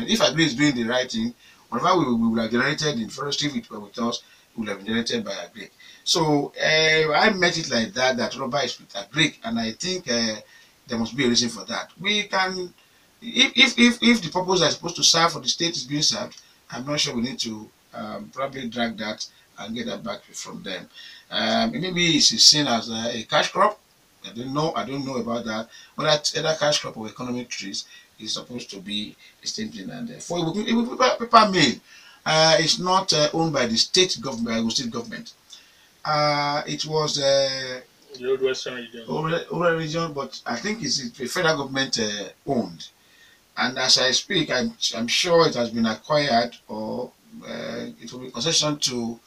S2: If agric is doing the right thing, whatever we will have generated in forestry with us, it will have been generated by agric. So I met it like that rubber is with agric, and I think there must be a reason for that. We can. If the purpose that is supposed to serve for the state is being served, I'm not sure we need to probably drag that and get that back from them. Maybe it's seen as a cash crop. I don't know about that. But that either cash crop or economic trees is supposed to be the same thing. And for paper mill, it's not owned by the state government, by the state government. It was
S1: the Old Western region.
S2: Old region, but I think it's a federal government owned. And as I speak, I'm sure it has been acquired, or it will be concession to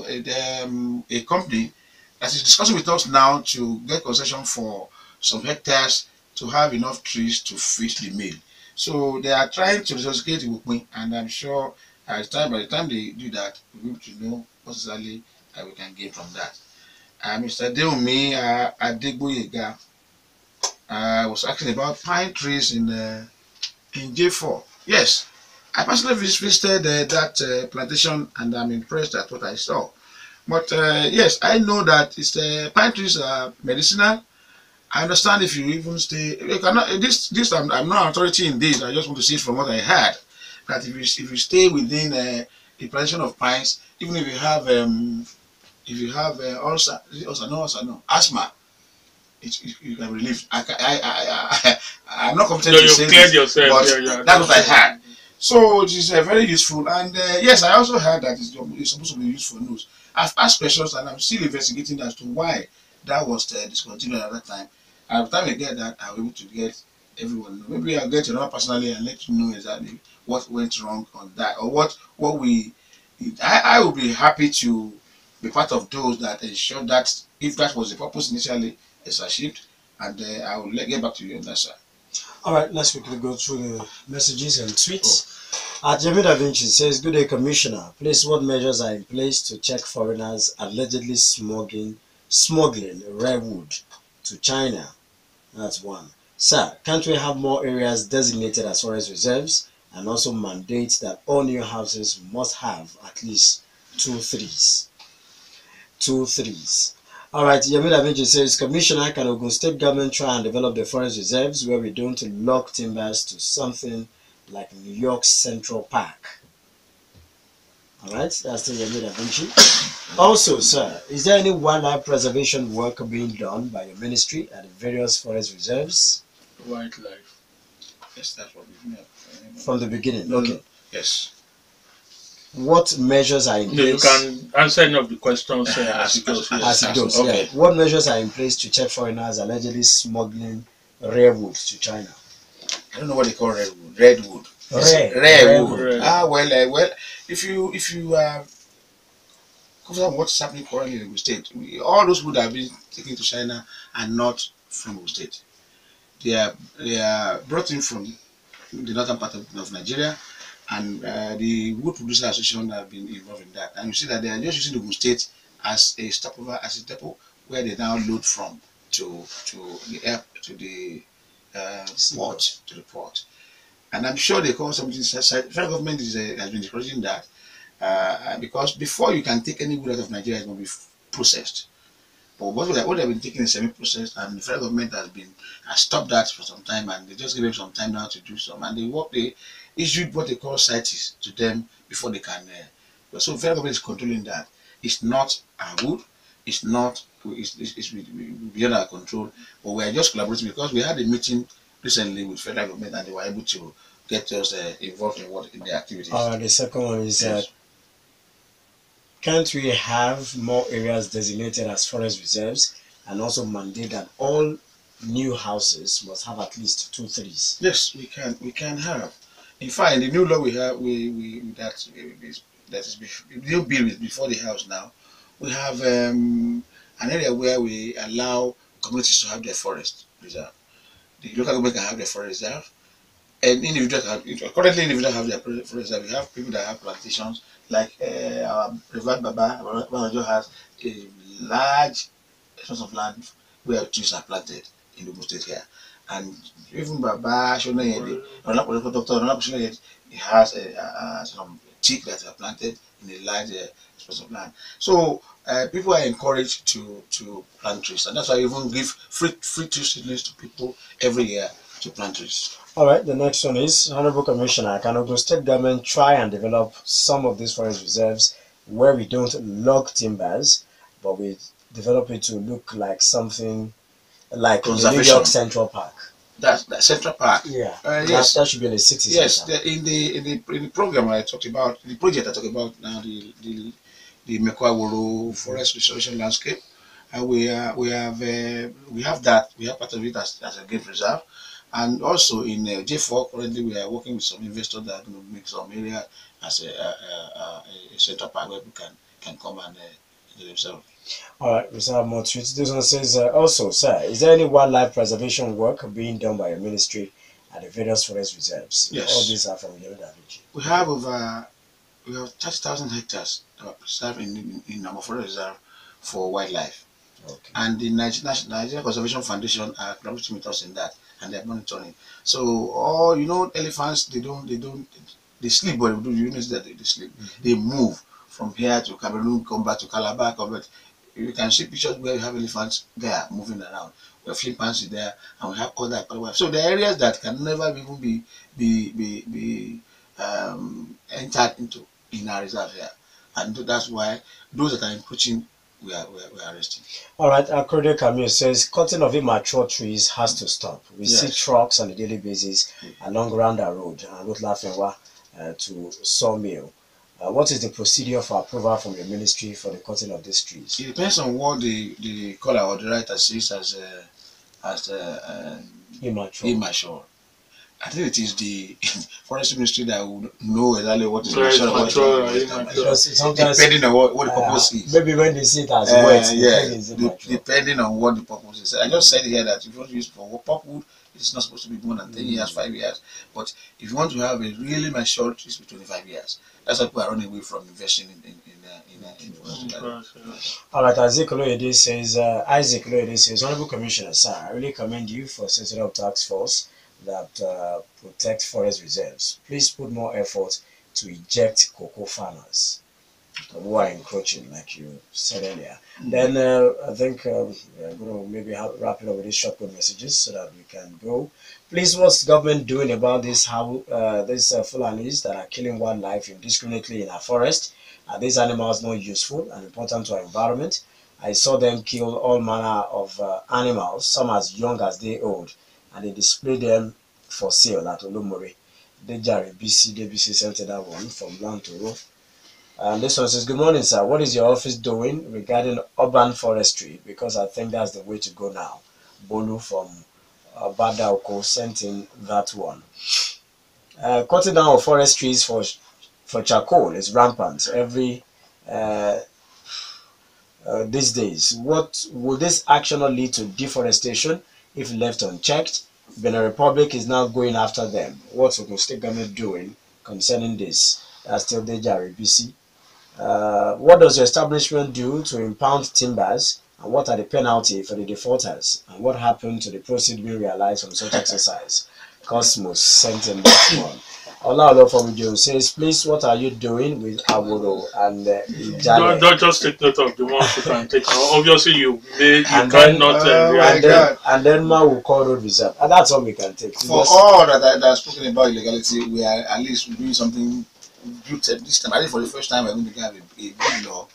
S2: a company that is discussing with us now to get concession for some hectares to have enough trees to feed the mill. So they are trying to resuscitate Iwokpin, and I'm sure by the time they do that, we'll be able to know what exactly we can gain from that. Mr. Deomi Adegboyega was asking about pine trees in J4. Yes, I personally visited that plantation, and I'm impressed at what I saw. But yes, I know that it's pine trees are medicinal. I understand if you even stay, you cannot. This I'm not authority in this. I just want to see it from what I heard. That if you stay within the plantation of pines, even if you have ulcer, no, asthma, you can relieve. I'm not competent to say this,
S1: yourself.
S2: but
S1: Yeah,
S2: that's what I heard. So it is very useful, and yes, I also heard that it's supposed to be used for nose. I've asked questions, and I'm still investigating as to why that was discontinued at that time. And by the time I get that, I'll be able to get everyone know. Maybe I'll get you know personally and let you know exactly what went wrong on that, or what we. I will be happy to be part of those that ensure that if that was the purpose initially, it's achieved, and I will get back to you on that, sir.
S3: All right, let's quickly go through the messages and tweets. Jimmy Da Vinci says, "Good day, Commissioner. Please, what measures are in place to check foreigners allegedly smuggling rare wood to China?" That's one. "Sir, can't we have more areas designated as forest reserves and also mandate that all new houses must have at least two threes?" Two threes. All right, Yamil Avinci says, "Commissioner, can Ogun State government try and develop the forest reserves where we don't lock timbers to something like New York Central Park?" All right, that's the Yamil Avinci. Also, sir, is there any wildlife preservation work being done by your ministry at the various forest reserves?
S1: Wildlife.
S2: Yes, that's what we have.
S3: From the beginning,
S2: No,
S3: okay.
S2: Yes.
S3: What measures are in
S1: No, you
S3: place?
S1: can answer any of the questions as it goes.
S3: As it goes,
S2: okay.
S3: yeah. What measures are in place to check foreigners allegedly smuggling rare wood to China?
S2: I don't know what they call redwood. Redwood.
S3: Rare
S2: Wood.
S1: wood.
S2: Well, if you consider what's happening currently in Ogun State, all those wood that have been taken to China are not from Ogun State. They are brought in from the northern part of Nigeria, and the wood producer association have been involved in that. And you see that they are just using Ogun State as a stopover, as a depot where they now load from to the port, to the port. And I'm sure they call something. The federal government has been encouraging that because before you can take any wood out of Nigeria, it must be processed. But what they've been taking is semi-processed, and the federal government has stopped that for some time, and they just give them some time now to do some. And they issued what they call CITES to them before they can. So the federal government is controlling that. It's not our wood. It's not. It's beyond our control. But we are just collaborating because we had a meeting recently with federal government, and they were able to get us involved in the activities.
S3: The second one is
S2: Yes.
S3: Can't we have more areas designated as forest reserves and also mandate that all new houses must have at least two threes?
S2: Yes, we can. We can have. In fact, in the new law we have, that is the new bill is before the house now. We have an area where we allow communities to have their forest reserve. The local government can have their forest reserve, and individuals currently individuals have their forest reserve. We have people that have plantations, like our Reverend Baba Banajo has a large expanse of land where trees are planted in the state here. And even Baba Shonayedi, another doctor, he has some teak that are planted in a large expanse of land. So people are encouraged to plant trees, and that's why we even give free tree seedlings to people every year to plant trees.
S3: All right, the next one is, Honorable Commissioner, can Ogun State government try and develop some of these forest reserves where we don't log timbers, but we develop it to look like something like the New York Central Park?
S2: That's Central Park.
S3: Yeah,
S2: yes,
S3: that should be in the city.
S2: Yes, in the program I talked about, the project I talked about now, the Mekwaworo Forest Restoration Landscape, and we have that. We have part of it as a game reserve, and also in J4 currently we are working with some investors that are going to make some area as a Central Park where people can come and enjoy themselves.
S3: All right, we still have more tweets. This one says, also, sir, is there any wildlife preservation work being done by your ministry at the various forest reserves.
S2: Yes.
S3: All these are from Yoruba region.
S2: We have 30,000 hectares that are preserved in our forest reserve for wildlife.
S3: Okay.
S2: And the Nigerian Conservation Foundation are collaborating with us in that, and they're monitoring. So, all elephants, they sleep, but you notice that they sleep. They move from here to Cameroon, come back to Calabar, come back. You can see pictures where you have elephants there moving around. We have chimpanzees there, and we have other. So there are areas that can never even be entered into in our reserve here, and that's why those that are encroaching, we are arresting.
S3: All right, Akrode Camille says cutting of immature trees has to stop. We see
S2: Yes.
S3: trucks on a daily basis along Randa Road and Route Lafenwa to Sawmill. What is the procedure for approval from your ministry for the cutting of these trees?
S2: It depends on what the caller or the writer sees as immature. I think it is the Forestry Ministry that would know exactly what is immature and what is not immature.
S3: Because sometimes,
S2: Depending on what the purpose is.
S3: maybe when they see it as wet,
S2: yeah, depending on what the purpose is. I just said here that if you want to use it for purpose, it's not supposed to be more than 10 years, 5 years. But if you want to have a really mature, it's between 25 years. That's why people are running away from investing in
S3: All right, Isaac Loyede says, Honorable Commissioner, sir, I really commend you for setting up task force that protect forest reserves. Please put more effort to eject cocoa farmers who are encroaching, like you said earlier. Then I think we're going to maybe wrap it up with these short code messages so that we can go. Please, what's the government doing about this? These Fulanis that are killing wildlife indiscriminately in our forest? Are these animals not useful and important to our environment? I saw them kill all manner of animals, some as young as they old, and they display them for sale at Olumori. Dejari DBC sent that one from Lantoro. And this one says, good morning, sir. What is your office doing regarding urban forestry? Because I think that's the way to go now. Bolu from Badaoko sent in that one. Cutting down of forest trees for charcoal is rampant these days. What will this action not lead to deforestation if left unchecked? Benin Republic is now going after them. What's the state government doing concerning this? That's still Dejari BC. What does your establishment do to impound timbers, and what are the penalties for the defaulters, and what happened to the proceeds being realized from such exercise? Cosmos sent in that one. Olalo from Joe says, please, what are you doing with Ayodo and Ijale?
S1: Don't just take note of the ones you can take. Obviously, you
S3: And
S1: cannot react.
S3: and then Ma will call road reserve, and that's all we can take.
S2: For all that are spoken about illegality, we are at least doing something good this time. I think for the first time we're going to have a good law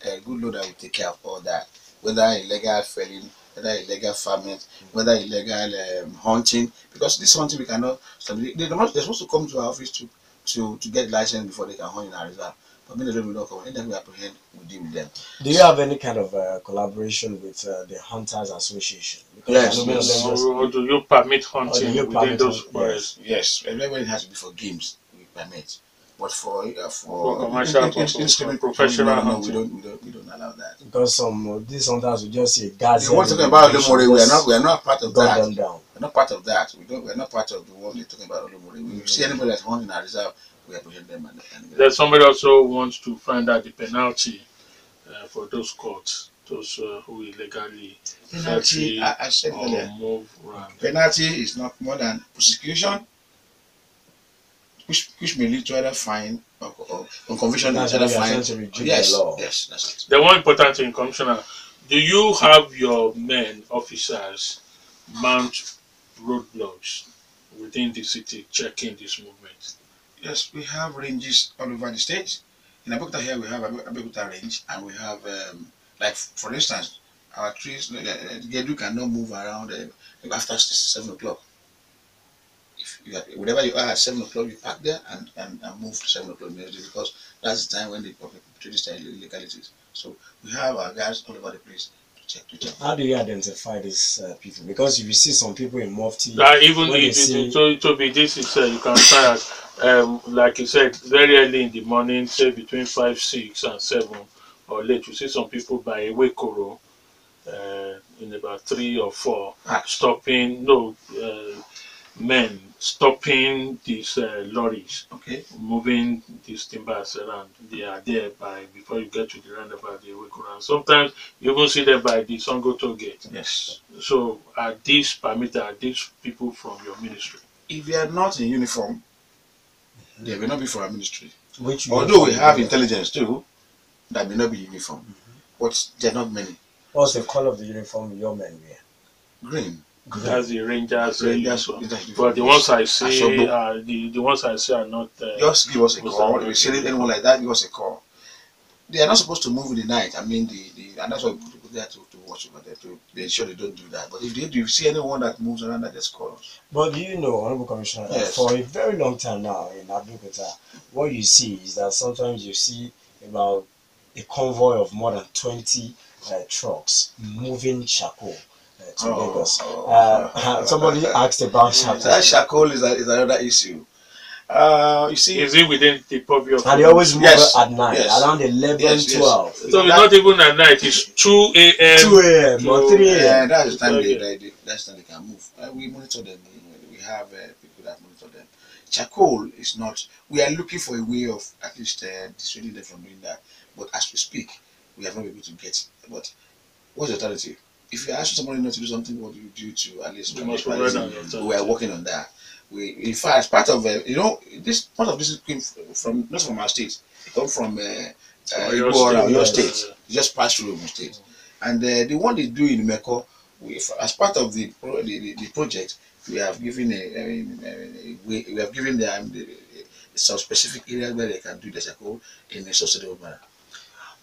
S2: that will take care of all that, whether illegal felling, whether illegal farming, whether illegal hunting. Because this hunting we cannot stop. They're supposed to come to our office to get license before they can hunt in our reserve. But many of them will not come. Anytime we apprehend, we deal with them.
S3: Do you have any kind of collaboration with the Hunters Association? Because
S2: Yes.
S1: Or do you permit hunting within those forests?
S2: Yes. Everybody has to be for games. We permit. But for
S1: commercial professional hunting,
S2: we don't allow that.
S3: Because these hunters will just say gas.
S2: The one talking about Olumori, we are not part of that.
S3: Them down.
S2: We're not part of that. We're not part of the one they're talking about Olumori. If you see anybody that's hunting in our reserve, we apprehend them.
S1: There's somebody also wants to find out the penalty for those courts, those who illegally
S2: penalty. I said earlier,
S1: move around.
S2: Penalty is not more than prosecution, which may lead to either fine or conviction to either fine. Yes, that's it.
S1: The one important thing, Commissioner, do you have your men, officers, mount roadblocks within the city checking this movement?
S2: Yes, we have ranges all over the state. In Abeokuta here, we have Abeokuta range, and we have, like for instance, our trees, the Gedu cannot move around after 7 o'clock. Wherever you are at 7 o'clock, you park there and move to 7 o'clock immediately, because that's the time when the public introduce the illegalities. So we have our guys all over the place to check.
S3: How do you identify these people? Because if you see some people in Mufti,
S1: even if Tobi, this is you can find like you said, very early in the morning, say between 5, 6, and 7, or late. You see some people by Ewekoro in about 3 or 4 stopping. men stopping these lorries
S2: Okay.
S1: moving these timbers around. They are there by before you get to the roundabout, they wake around. Sometimes you even see them by the Songoto gate.
S2: Yes.
S1: So are these permitted? Are these people from your ministry?
S2: If they are not in uniform, they will not be for our ministry.
S3: Which
S2: Although we
S3: uniform
S2: have
S3: do you wear?
S2: intelligence too, that may not be uniform, but they're not many.
S3: What's the color of the uniform your men wear?
S2: Green.
S1: That's the Rangers.
S2: Rangers,
S1: Uniform.
S2: Rangers
S1: But the
S2: uniform,
S1: ones I
S2: yes.
S1: see,
S2: Ashogbo.
S1: the ones I see are not.
S2: Just give us a
S1: most
S2: call.
S1: are
S2: If
S1: not
S2: you see
S1: uniform.
S2: anyone like that, give us a call. They are not supposed to move in the night. I mean, and that's why we put people there to watch over there to ensure they don't do that. But if they do, if you see anyone that moves around, that just call us.
S3: But do you know, Honorable Commissioner, that
S2: Yes.
S3: for a very long time now in Abeokuta, what you see is that sometimes you see about a convoy of more than 20 trucks moving charcoal to Lagos. Somebody asked about charcoal.
S2: That charcoal is another issue. You see,
S1: Is it within the purview of?
S3: And they always move
S2: Yes,
S3: at night,
S2: yes.
S3: around 11,
S2: Yes,
S3: 12.
S1: So it's not even at night. It's 2 a.m.
S3: 2 a.m. or 3 a.m.
S2: Yeah, that's the time
S1: Okay.
S2: that's the time they can move. We monitor them. We have people that monitor them. Charcoal is not. We are looking for a way of at least dissuading them from doing that. But as we speak, we have not been able to get. But what's the alternative? If you ask somebody not to do something, what do you do to at least?
S1: You must provide an alternative.
S2: We are working on that. In fact, part of this part of this came from not from our state. It comes from your
S3: Yes.
S2: state. It just passed through your state, and the one they do in Meko, as part of the project, we have given we have given them some specific areas where they can do the charcoal in a sustainable manner.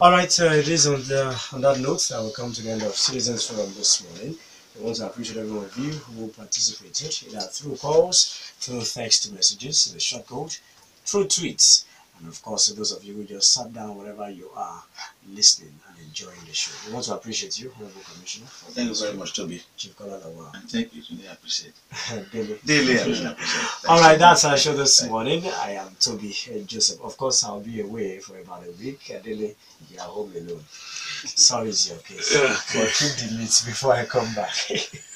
S3: All right, it is on that note that we come to the end of Citizens Forum this morning. I want to appreciate every one of you who participated, either through calls, through text messages, the short code, through tweets, and of course, those of you who just sat down wherever you are, listening and enjoying the show. We want to appreciate you, Honorable Commissioner.
S2: Thank you very much, Tobi.
S3: Chief Kolawole Lawal.
S2: And thank you, I appreciate.
S3: Dele.
S2: Daily, I really appreciate.
S3: All right, that's our show this morning. I am Tobi Joseph. Of course, I'll be away for about a week. Dele, you are home alone. Sorry, it's your case. But keep the meat before I come back.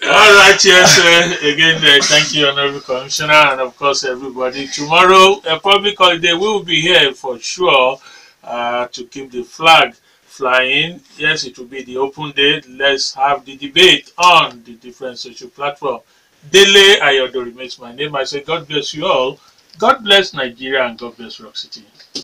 S1: All right, yes. Again, thank you, Honorable Commissioner, and of course, everybody. Tomorrow, a public holiday, we will be here for sure to keep the flag flying. Yes, it will be the open day. Let's have the debate on the different social platforms. Dele Ayodo remains my name. I say, God bless you all. God bless Nigeria and God bless Rock City.